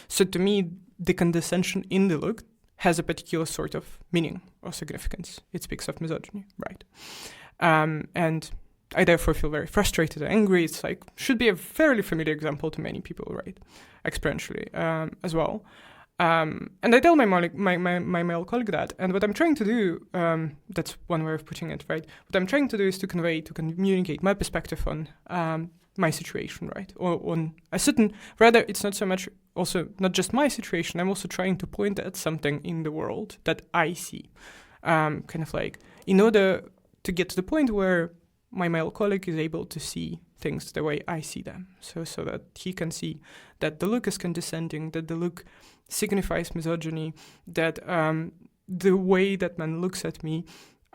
So to me, the condescension in the look has a particular sort of meaning or significance. It speaks of misogyny, right? And I therefore feel very frustrated and angry. It's like, should be a fairly familiar example to many people, right? Experientially as well. And I tell my male colleague that, and what I'm trying to do, that's one way of putting it, right? What I'm trying to do is to communicate my perspective on my situation, right? Or on a certain, rather, it's not so much also not just my situation, I'm also trying to point at something in the world that I see. Kind of like, in order to get to the point where my male colleague is able to see things the way I see them. So that he can see that the look is condescending, that the look signifies misogyny, that the way that man looks at me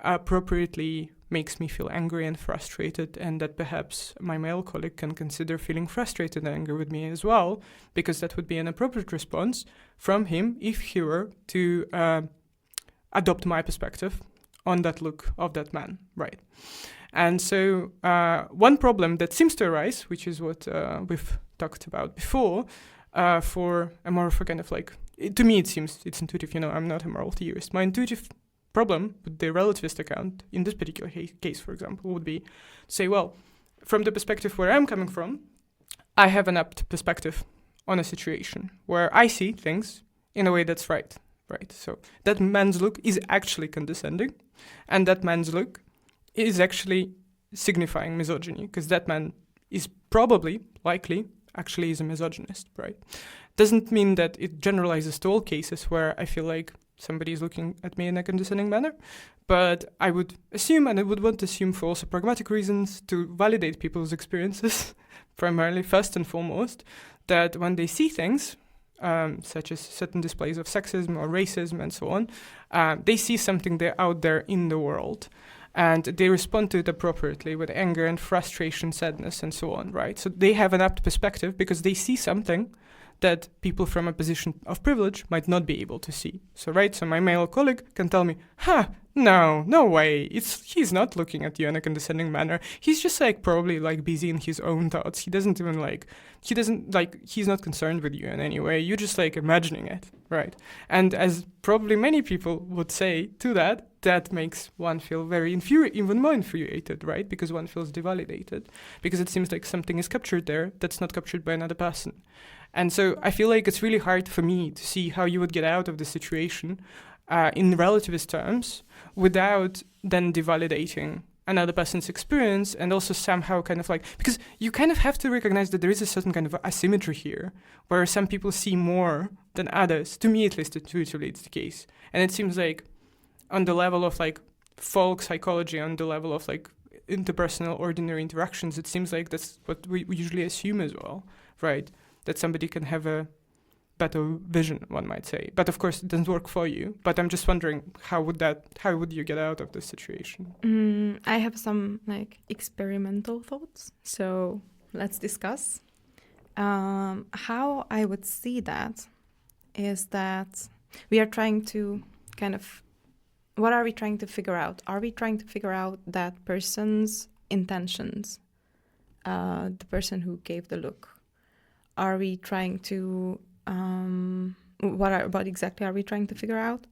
appropriately makes me feel angry and frustrated, and that perhaps my male colleague can consider feeling frustrated and angry with me as well, because that would be an appropriate response from him if he were to adopt my perspective on that look of that man, right? And so one problem that seems to arise, which is what we've talked about before, for a more of a kind of like, to me it seems it's intuitive, I'm not a moral theorist. My intuitive problem with the relativist account in this particular case, for example, would be to say, well, from the perspective where I'm coming from, I have an apt perspective on a situation where I see things in a way that's right? So that man's look is actually condescending, and that man's look is actually signifying misogyny, because that man is probably, likely, actually is a misogynist, right? Doesn't mean that it generalizes to all cases where I feel like somebody is looking at me in a condescending manner, but I would assume, and I would want to assume for also pragmatic reasons, to validate people's experiences, primarily, first and foremost, that when they see things, such as certain displays of sexism or racism and so on, they see something there out there in the world, and they respond to it appropriately with anger and frustration, sadness, and so on, right? So they have an apt perspective because they see something that people from a position of privilege might not be able to see. So my male colleague can tell me, no way, he's not looking at you in a condescending manner. He's just probably busy in his own thoughts. He's not concerned with you in any way. You're just imagining it, right? And as probably many people would say to that makes one feel very even more infuriated, right? Because one feels devalidated, because it seems like something is captured there that's not captured by another person. And so I feel like it's really hard for me to see how you would get out of the situation in relativist terms without then devalidating another person's experience, and also somehow because you kind of have to recognize that there is a certain kind of asymmetry here, where some people see more than others. To me, at least, intuitively, it's the case. And it seems like on the level of folk psychology, on the level of interpersonal ordinary interactions, it seems like that's what we usually assume as well, right? That somebody can have a better vision, one might say. But of course, it doesn't work for you. But I'm just wondering, how would you get out of this situation? I have some experimental thoughts. So let's discuss. How I would see that is that we are trying to what are we trying to figure out? Are we trying to figure out that person's intentions, the person who gave the look? Are we trying to, what exactly are we trying to figure out?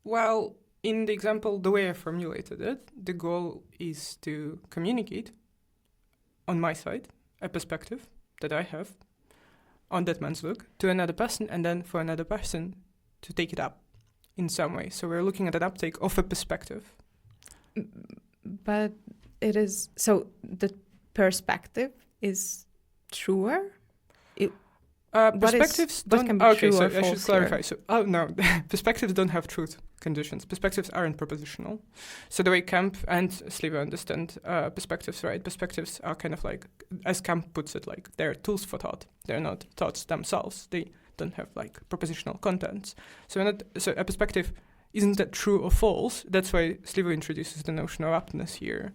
Well, in the example, the way I formulated it, the goal is to communicate, on my side, a perspective that I have on that man's look to another person, and then for another person to take it up in some way. So we're looking at an uptake of a perspective. But it is, so the perspective is truer? Perspectives don't. Can be Okay, true so or I should false clarify. here? So, perspectives don't have truth conditions. Perspectives aren't propositional. So the way Kemp and Sliver understand perspectives, right? Perspectives are kind of as Kemp puts it, they're tools for thought. They're not thoughts themselves. They don't have propositional contents. So a perspective isn't that true or false. That's why Sliver introduces the notion of aptness here.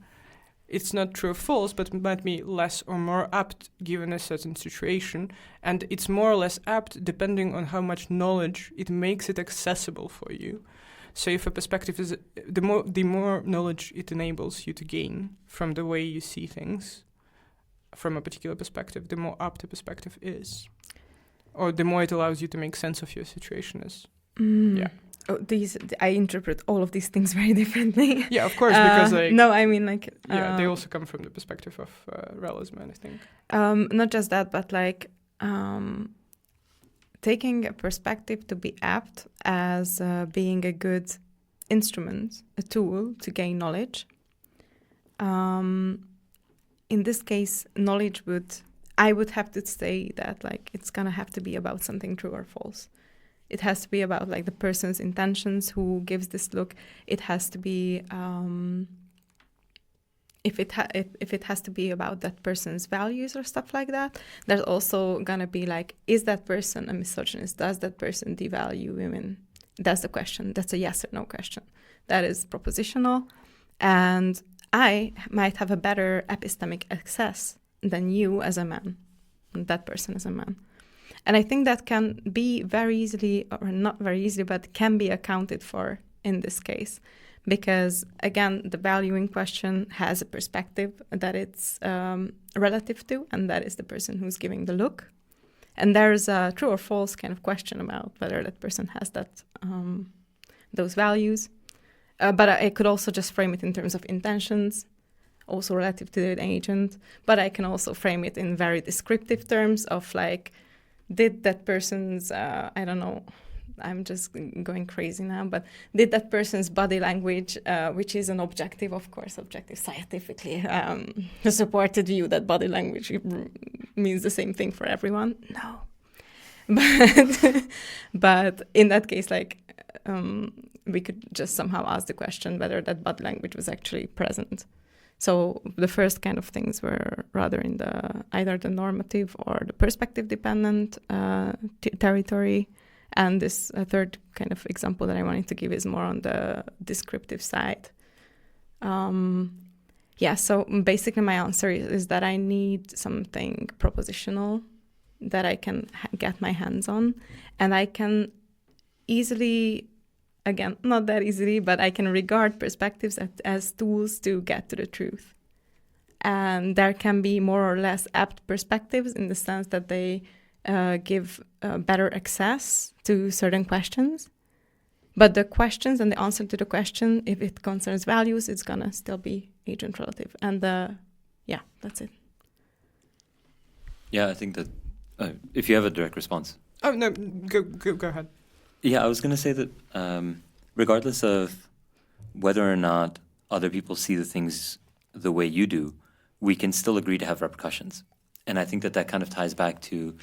It's not true or false, but it might be less or more apt given a certain situation, and it's more or less apt depending on how much knowledge it makes it accessible for you. So if a perspective is, the more knowledge it enables you to gain from the way you see things from a particular perspective, the more apt a perspective is, or the more it allows you to make sense of your situation is. Yeah. Oh, I interpret all of these things very differently. Yeah, of course, because no, I mean they also come from the perspective of realism, I think. Not just that, but taking a perspective to be apt as being a good instrument, a tool to gain knowledge. In this case, knowledge would I would have to say that like it's gonna have to be about something true or false. It has to be about like the person's intentions who gives this look. It has to be if it has to be about that person's values or stuff like that. There's also gonna be like, is that person a misogynist? Does that person devalue women? That's the question. That's a yes or no question. That is propositional, and I might have a better epistemic access than you as a man, that person as a man. And I think that can be very easily, or not very easily, but can be accounted for in this case. Because, again, the valuing question has a perspective that it's relative to, and that is the person who's giving the look. And there's a true or false kind of question about whether that person has that those values. But I could also just frame it in terms of intentions, also relative to the agent. But I can also frame it in very descriptive terms of like, did that person's, I don't know, I'm just going crazy now, but did that person's body language, which is an objective, of course, objective scientifically supported view that body language means the same thing for everyone? No. But in that case, like, we could just somehow ask the question whether that body language was actually present. So the first kind of things were rather in the either the normative or the perspective dependent territory. And this third kind of example that I wanted to give is more on the descriptive side. So basically my answer is that I need something propositional that I can get my hands on. And I can easily, again, not that easily, but I can regard perspectives as tools to get to the truth. And there can be more or less apt perspectives in the sense that they give better access to certain questions. But the questions and the answer to the question, if it concerns values, it's going to still be agent relative. And that's it. Yeah, I think that if you have a direct response. Oh, no, go ahead. Yeah, I was going to say that regardless of whether or not other people see the things the way you do, we can still agree to have repercussions. And I think that kind of ties back to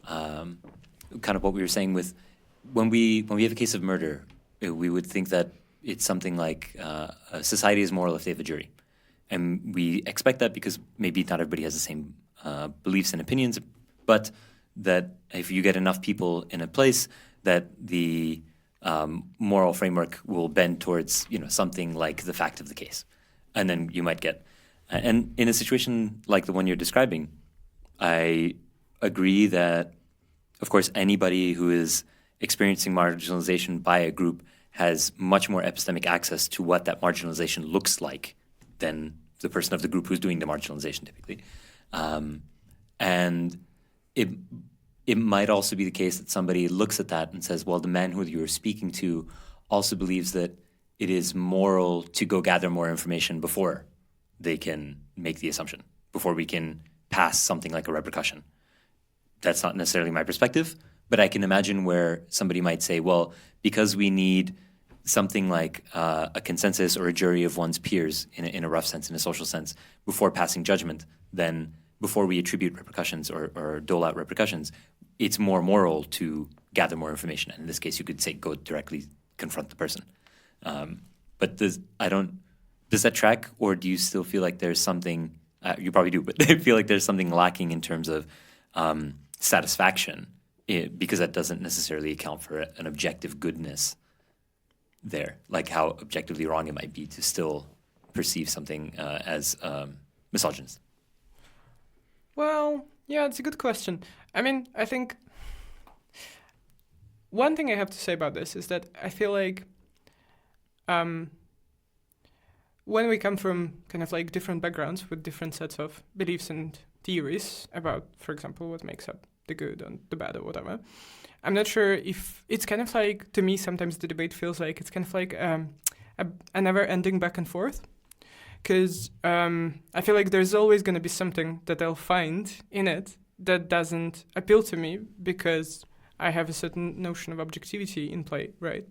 kind of what we were saying with when we have a case of murder, we would think that it's something like society is moral if they have a jury. And we expect that because maybe not everybody has the same beliefs and opinions, but that if you get enough people in a place, that the moral framework will bend towards something like the fact of the case. And then you might get... And in a situation like the one you're describing, I agree that, of course, anybody who is experiencing marginalization by a group has much more epistemic access to what that marginalization looks like than the person of the group who's doing the marginalization, typically. And it might also be the case that somebody looks at that and says, well, the man who you're speaking to also believes that it is moral to go gather more information before they can make the assumption, before we can pass something like a repercussion. That's not necessarily my perspective, but I can imagine where somebody might say, well, because we need something like a consensus or a jury of one's peers in a rough sense, in a social sense, before passing judgment, then before we attribute repercussions or dole out repercussions, it's more moral to gather more information. And in this case, you could say go directly confront the person. But does that track, or do you still feel like there's something, you probably do, but I feel like there's something lacking in terms of satisfaction, because that doesn't necessarily account for an objective goodness there, like how objectively wrong it might be to still perceive something as misogynist? Well, yeah, it's a good question. I mean, I think one thing I have to say about this is that I feel like when we come from kind of like different backgrounds with different sets of beliefs and theories about, for example, what makes up the good and the bad or whatever, I'm not sure if it's kind of like, to me, sometimes the debate feels like it's kind of like a never-ending back and forth. Because I feel like there's always going to be something that I'll find in it that doesn't appeal to me because I have a certain notion of objectivity in play, right?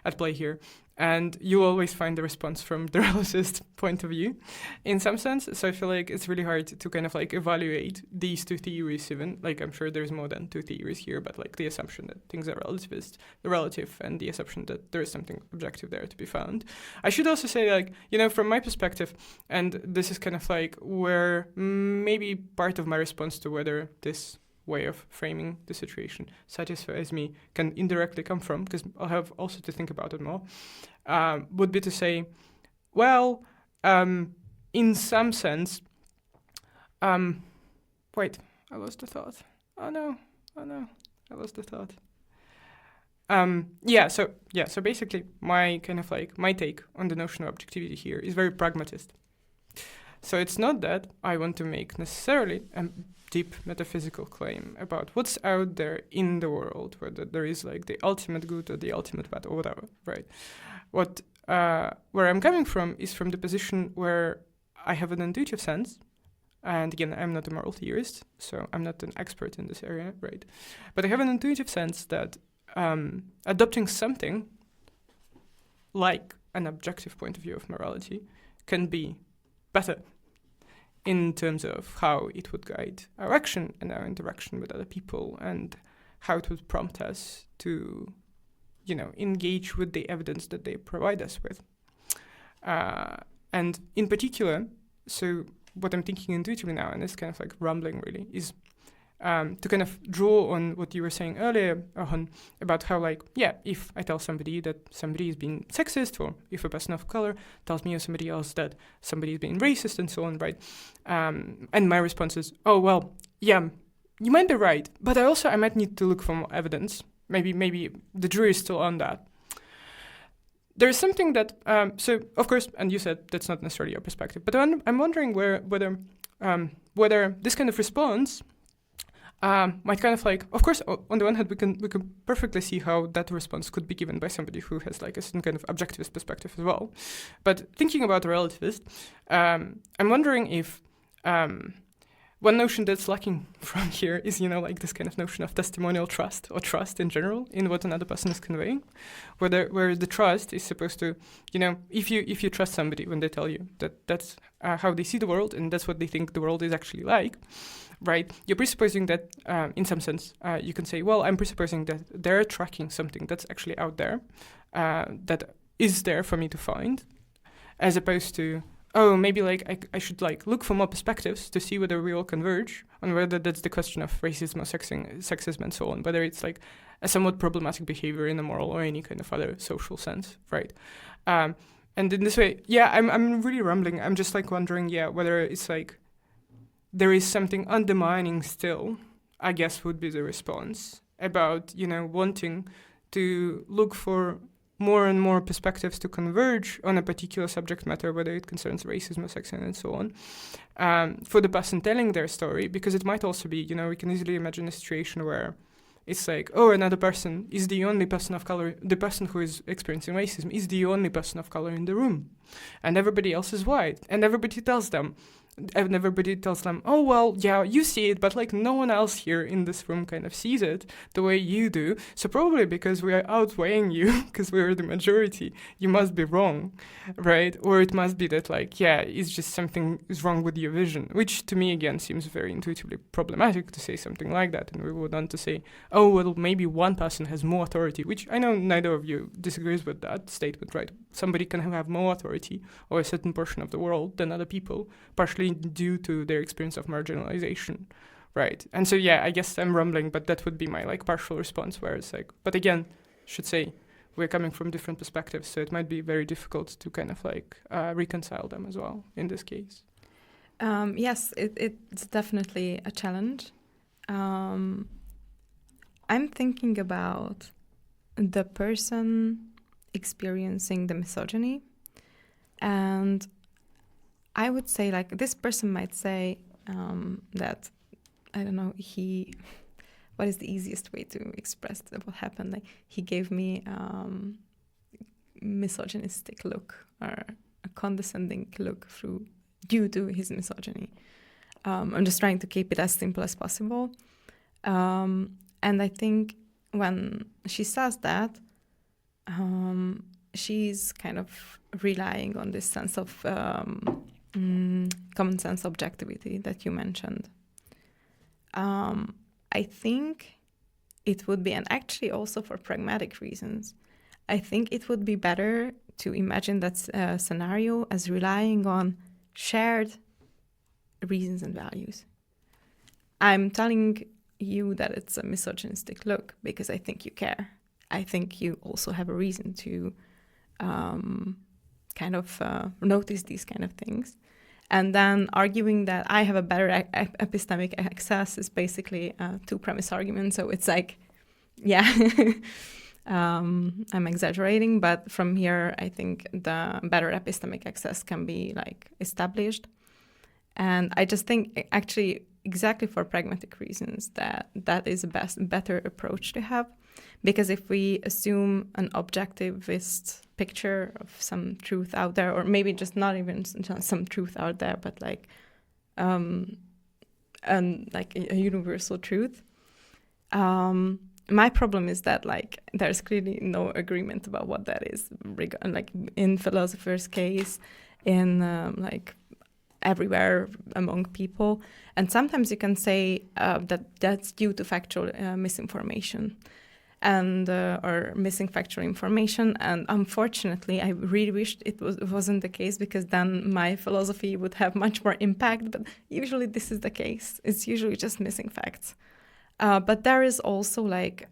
At play here. And you always find the response from the relativist point of view, in some sense. So I feel like it's really hard to kind of like evaluate these two theories even. Like, I'm sure there's more than two theories here, but like the assumption that things are relativist, the relative, and the assumption that there is something objective there to be found. I should also say, like, you know, from my perspective, and this is kind of like where maybe part of my response to whether this way of framing the situation satisfies me can indirectly come from, because I'll have also to think about it more, would be to say, well, in some sense, wait, I lost the thought. Oh no, I lost the thought. So basically my kind of like, my take on the notion of objectivity here is very pragmatist. So it's not that I want to make necessarily a deep metaphysical claim about what's out there in the world, whether there is like the ultimate good or the ultimate bad or whatever, right? Where I'm coming from is from the position where I have an intuitive sense, and again, I'm not a moral theorist, so I'm not an expert in this area, right? But I have an intuitive sense that adopting something like an objective point of view of morality can be better in terms of how it would guide our action and our interaction with other people, and how it would prompt us to, you know, engage with the evidence that they provide us with. And in particular, so what I'm thinking intuitively now, and it's kind of like rumbling really, is to kind of draw on what you were saying earlier, Rohan, about how, like, yeah, if I tell somebody that somebody is being sexist, or if a person of color tells me or somebody else that somebody is being racist and so on, right? And my response is, oh, well, yeah, you might be right, but I might need to look for more evidence. Maybe the jury is still on that. There is something that, so of course, and you said that's not necessarily your perspective, but I'm wondering whether this kind of response might kind of like, of course, on the one hand, we can perfectly see how that response could be given by somebody who has like a certain kind of objectivist perspective as well. But thinking about a relativist, I'm wondering if one notion that's lacking from here is, you know, like this kind of notion of testimonial trust, or trust in general in what another person is conveying, where the trust is supposed to, you know, if you trust somebody when they tell you that that's how they see the world and that's what they think the world is actually like, right? You're presupposing that, in some sense, you can say, well, I'm presupposing that they're tracking something that's actually out there, that is there for me to find, as opposed to, oh, maybe like I should like look for more perspectives to see whether we all converge on whether that's the question of racism or sexism and so on, whether it's like a somewhat problematic behavior in a moral or any kind of other social sense, right? And in this way, yeah, I'm really rambling. I'm just like wondering, yeah, whether it's like there is something undermining still, I guess would be the response, about, you know, wanting to look for more and more perspectives to converge on a particular subject matter, whether it concerns racism or sexism and so on, for the person telling their story, because it might also be, you know, we can easily imagine a situation where it's like, oh, another person is the only person of color, the person who is experiencing racism is the only person of color in the room, and everybody else is white, and everybody tells them, oh, well, yeah, you see it, but like no one else here in this room kind of sees it the way you do. So probably because we are outweighing you, because we are the majority, you must be wrong, right? Or it must be that like, yeah, it's just something is wrong with your vision, which to me, again, seems very intuitively problematic to say something like that. And we would want to say, oh, well, maybe one person has more authority, which I know neither of you disagrees with that statement, right? Somebody can have more authority over a certain portion of the world than other people, partially due to their experience of marginalization, right? And so, yeah, I guess I'm rumbling, but that would be my like partial response, where it's like, but again, should say we're coming from different perspectives, so it might be very difficult to kind of like reconcile them as well in this case. Yes, it's definitely a challenge. I'm thinking about the person experiencing the misogyny, and I would say, like, this person might say that, I don't know, what is the easiest way to express what happened? Like, he gave me misogynistic look, or a condescending look due to his misogyny. I'm just trying to keep it as simple as possible. And I think when she says that, she's kind of relying on this sense of common sense objectivity that you mentioned. I think it would be, and actually also for pragmatic reasons, I think it would be better to imagine that scenario as relying on shared reasons and values. I'm telling you that it's a misogynistic look because I think you care. I think you also have a reason to notice these kind of things. And then arguing that I have a better epistemic access is basically a two-premise argument. So it's like, yeah, I'm exaggerating, but from here, I think the better epistemic access can be like established. And I just think actually exactly for pragmatic reasons that is a better approach to have. Because if we assume an objectivist picture of some truth out there, or maybe just not even some truth out there, but like a universal truth, my problem is that like there's clearly no agreement about what that is. Like in philosophers' case, in like everywhere among people, and sometimes you can say that that's due to factual misinformation. And or missing factual information, and unfortunately, I really wished it wasn't the case because then my philosophy would have much more impact. But usually, this is the case. It's usually just missing facts. But there is also like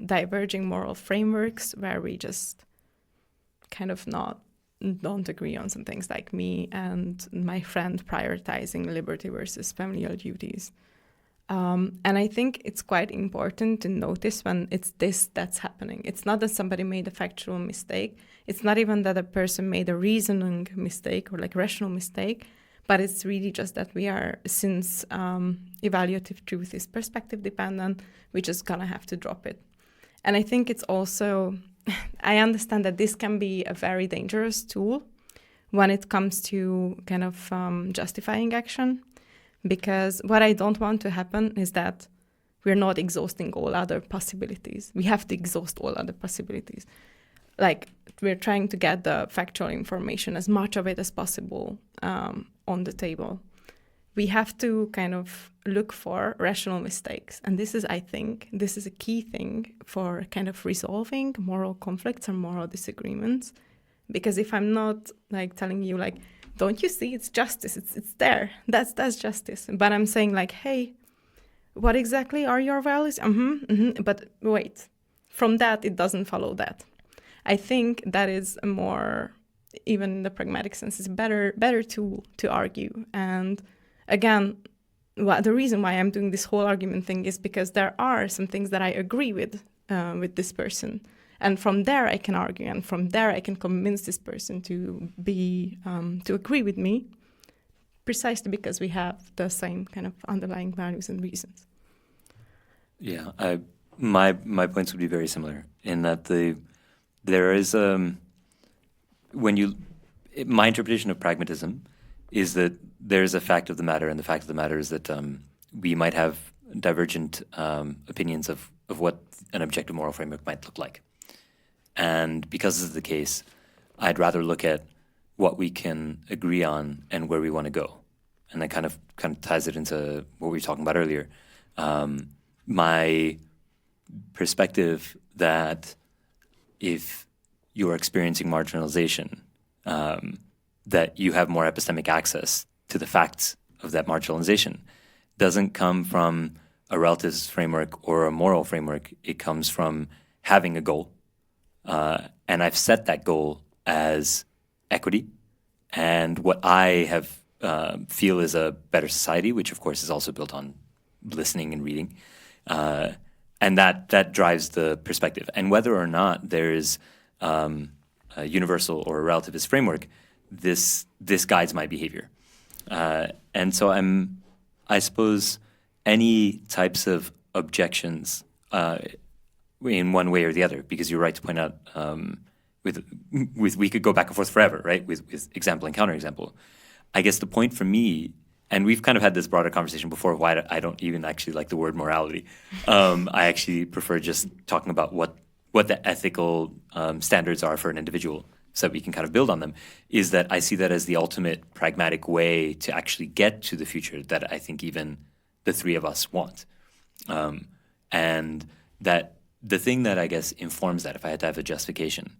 diverging moral frameworks where we just kind of don't agree on some things, like me and my friend prioritizing liberty versus familial duties. And I think it's quite important to notice when it's that's happening. It's not that somebody made a factual mistake. It's not even that a person made a reasoning mistake or like rational mistake, but it's really just that we are, since evaluative truth is perspective dependent, we're just gonna have to drop it. And I think it's also, I understand that this can be a very dangerous tool when it comes to kind of justifying action. Because what I don't want to happen is that we're not exhausting all other possibilities. We have to exhaust all other possibilities. Like, we're trying to get the factual information, as much of it as possible, on the table. We have to kind of look for rational mistakes. And this is, I think, a key thing for kind of resolving moral conflicts or moral disagreements. Because if I'm not, like, telling you, like, don't you see, it's justice, it's there, that's justice. But I'm saying like, hey, what exactly are your values? But wait, from that, it doesn't follow that. I think that is a more, even in the pragmatic sense, is better tool to argue. And again, the reason why I'm doing this whole argument thing is because there are some things that I agree with this person. And from there, I can argue, and from there, I can convince this person to agree with me, precisely because we have the same kind of underlying values and reasons. Yeah, my points would be very similar in that there is my interpretation of pragmatism is that there is a fact of the matter, and the fact of the matter is that we might have divergent opinions of what an objective moral framework might look like. And because this is the case, I'd rather look at what we can agree on and where we want to go. And that kind of ties it into what we were talking about earlier. My perspective that if you're experiencing marginalization, that you have more epistemic access to the facts of that marginalization doesn't come from a relativist framework or a moral framework. It comes from having a goal. And I've set that goal as equity and what I have feel is a better society, which of course is also built on listening and reading. And that drives the perspective. And whether or not there is a universal or a relativist framework, this guides my behavior. And so I suppose any types of objections in one way or the other, because you're right to point out with we could go back and forth forever, right? With example and counterexample. I guess the point for me, and we've kind of had this broader conversation before of why I don't even actually like the word morality. I actually prefer just talking about what what the ethical standards are for an individual, so that we can kind of build on them, is that I see that as the ultimate pragmatic way to actually get to the future that I think even the three of us want. And that the thing that I guess informs that, if I had to have a justification,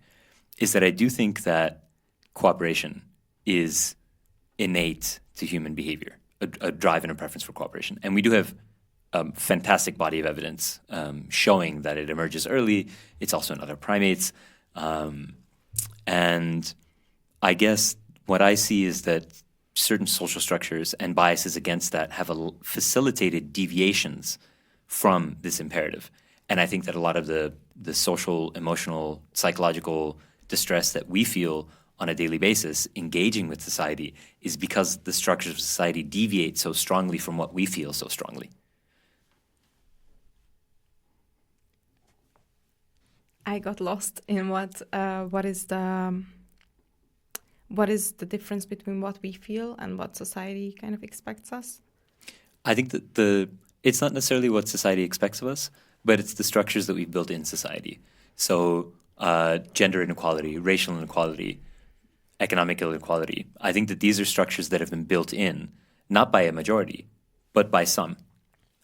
is that I do think that cooperation is innate to human behavior, a drive and a preference for cooperation. And we do have a fantastic body of evidence showing that it emerges early. It's also in other primates. And I guess what I see is that certain social structures and biases against that have facilitated deviations from this imperative. And I think that a lot of the social, emotional, psychological distress that we feel on a daily basis engaging with society is because the structures of society deviate so strongly from what we feel so strongly. I got lost in what is the difference between what we feel and what society kind of expects us? I think that it's not necessarily what society expects of us, but it's the structures that we've built in society. So gender inequality, racial inequality, economic inequality. I think that these are structures that have been built in, not by a majority, but by some.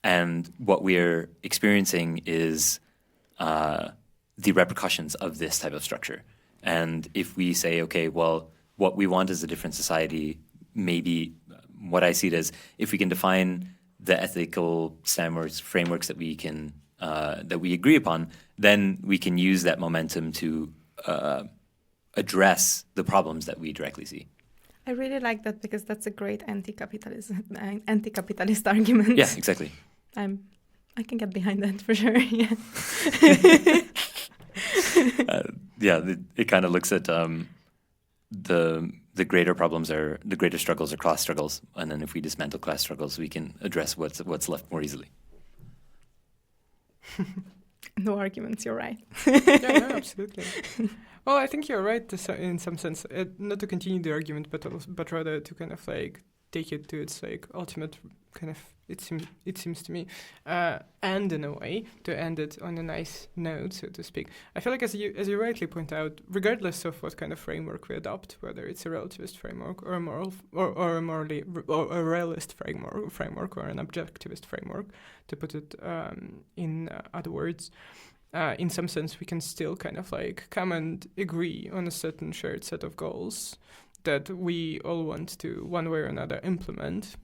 And what we're experiencing is the repercussions of this type of structure. And if we say, okay, well, what we want is a different society, maybe what I see it as, if we can define the ethical standards, frameworks that we can that we agree upon, then we can use that momentum to address the problems that we directly see. I really like that because that's a great anti-capitalist argument. Yeah, exactly. I can get behind that for sure. Yeah. It kind of looks at the greater problems are the greater struggles are class struggles, and then if we dismantle class struggles, we can address what's left more easily. No arguments. You're right. Yeah, no, absolutely. Well, I think you're right in some sense. Not to continue the argument, but rather to kind of like take it to its like ultimate kind of. It seems to me, and in a way to end it on a nice note, so to speak. I feel like as you rightly point out, regardless of what kind of framework we adopt, whether it's a relativist framework or a moral or a realist framework or an objectivist framework, to put it in other words. In some sense, we can still kind of like come and agree on a certain shared set of goals that we all want to, one way or another, implement.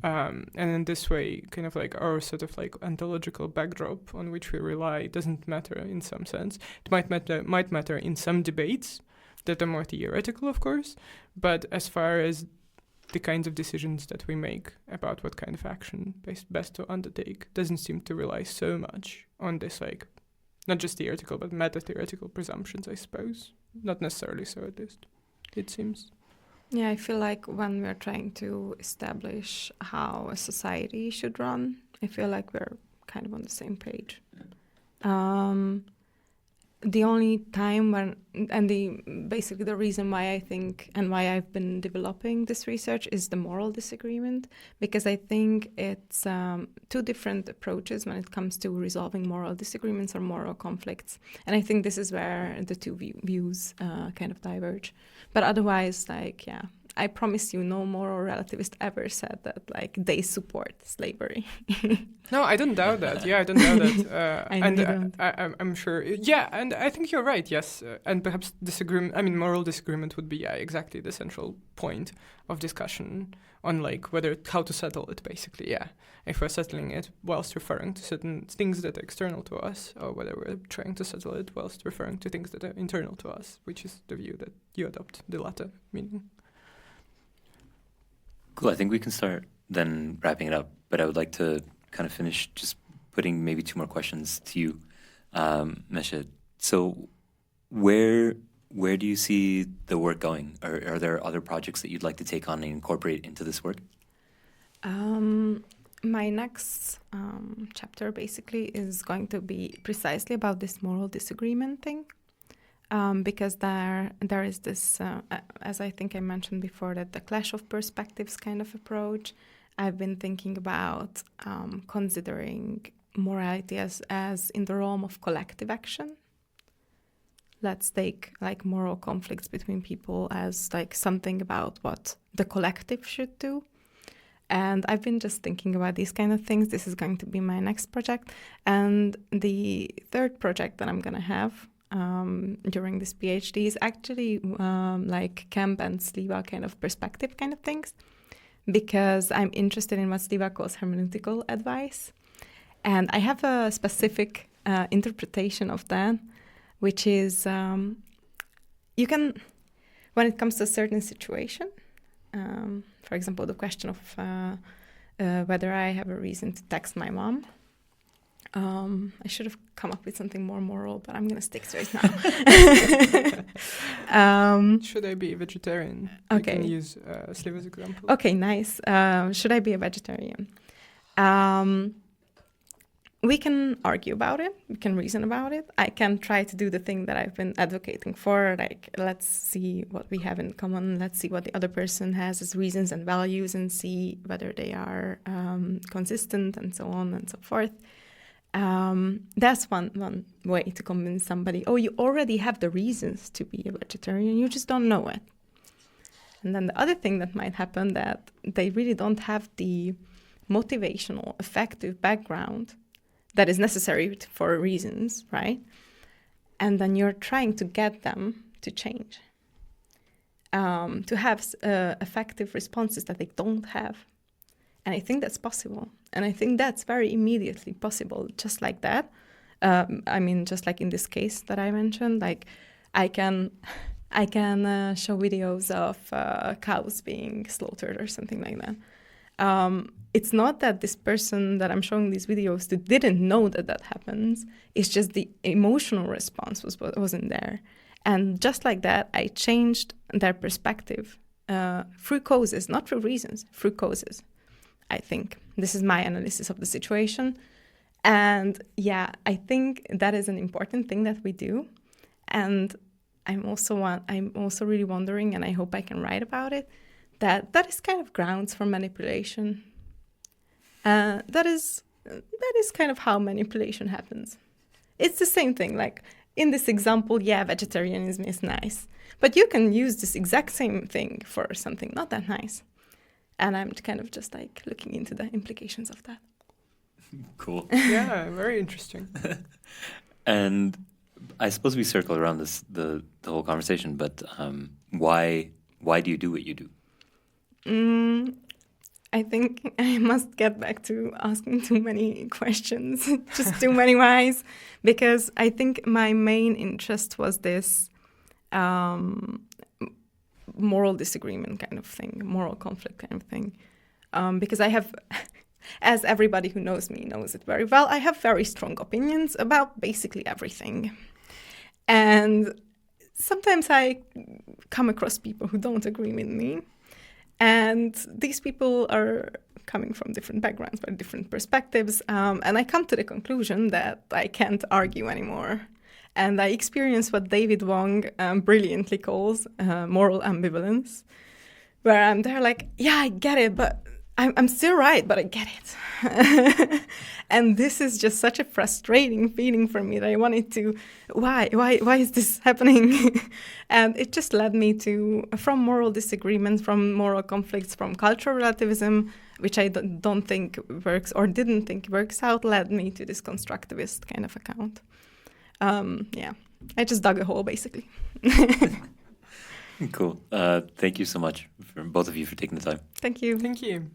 And in this way, kind of like our sort of like ontological backdrop on which we rely doesn't matter in some sense. It might matter in some debates that are more theoretical, of course, but as far as the kinds of decisions that we make about what kind of action best to undertake doesn't seem to rely so much on this like not just theoretical but meta-theoretical presumptions, I suppose. Not necessarily so, at least, it seems. Yeah, I feel like when we're trying to establish how a society should run, I feel like we're kind of on the same page. The only time when, basically the reason why I think and why I've been developing this research is the moral disagreement, because I think it's two different approaches when it comes to resolving moral disagreements or moral conflicts. And I think this is where the two views kind of diverge. But otherwise, like, yeah, I promise you no moral relativist ever said that, like, they support slavery. No, I don't doubt that. Yeah, I don't doubt that. I'm sure. Yeah, and I think you're right, yes. And perhaps moral disagreement would be, yeah, exactly the central point of discussion on, like, how to settle it, basically, yeah. If we're settling it whilst referring to certain things that are external to us, or whether we're trying to settle it whilst referring to things that are internal to us, which is the view that you adopt, the latter meaning. Cool. I think we can start then wrapping it up, but I would like to kind of finish just putting maybe two more questions to you, Emese. So where do you see the work going? Are there other projects that you'd like to take on and incorporate into this work? My next chapter basically is going to be precisely about this moral disagreement thing. Because there is this, as I think I mentioned before, that the clash of perspectives kind of approach. I've been thinking about considering morality as in the realm of collective action, let's take like moral conflicts between people as like something about what the collective should do. And I've been just thinking about these kind of things. This is going to be my next project. And the third project that I'm going to have during this PhD is actually like Kemp and Sliwa kind of perspective kind of things, because I'm interested in what Sliwa calls hermeneutical advice. And I have a specific interpretation of that, which is you can, when it comes to a certain situation, for example, the question of whether I have a reason to text my mom. I should have come up with something more moral, but I'm going to stick to it now. Should I be a vegetarian? Okay. You can use Sliva's example. Okay, nice. Should I be a vegetarian? We can argue about it. We can reason about it. I can try to do the thing that I've been advocating for, like, let's see what we have in common. Let's see what the other person has as reasons and values and see whether they are consistent and so on and so forth. That's one way to convince somebody, oh, you already have the reasons to be a vegetarian, you just don't know it. And then the other thing that might happen, that they really don't have the motivational, effective background that is necessary for reasons, right? And then you're trying to get them to change, to have effective responses that they don't have. And I think that's possible. And I think that's very immediately possible, just like that. I mean, just like in this case that I mentioned, like I can show videos of cows being slaughtered or something like that. It's not that this person that I'm showing these videos to didn't know that that happens. It's just the emotional response wasn't there. And just like that, I changed their perspective through causes, not through reasons, through causes, I think. This is my analysis of the situation. And yeah, I think that is an important thing that we do. And I'm also really wondering, and I hope I can write about it, that is kind of grounds for manipulation. That is kind of how manipulation happens. It's the same thing, like in this example, yeah, vegetarianism is nice, but you can use this exact same thing for something not that nice. And I'm kind of just like looking into the implications of that. Cool. Yeah, very interesting. And I suppose we circle around the whole conversation, but why do you do what you do? I think I must get back to asking too many questions, just too many whys, because I think my main interest was this moral disagreement kind of thing, moral conflict kind of thing. Because I have, as everybody who knows me knows it very well, I have very strong opinions about basically everything. And sometimes I come across people who don't agree with me. And these people are coming from different backgrounds, very different perspectives. And I come to the conclusion that I can't argue anymore. And I experience what David Wong brilliantly calls moral ambivalence, where I'm there like, yeah, I get it, but I'm still right, but I get it. And this is just such a frustrating feeling for me that I wanted to, why is this happening? And it just led me to, from moral disagreements, from moral conflicts, from cultural relativism, which I don't think works or didn't think works out, led me to this constructivist kind of account. Yeah, I just dug a hole, basically. Cool. Thank you so much, for both of you, for taking the time. Thank you. Thank you.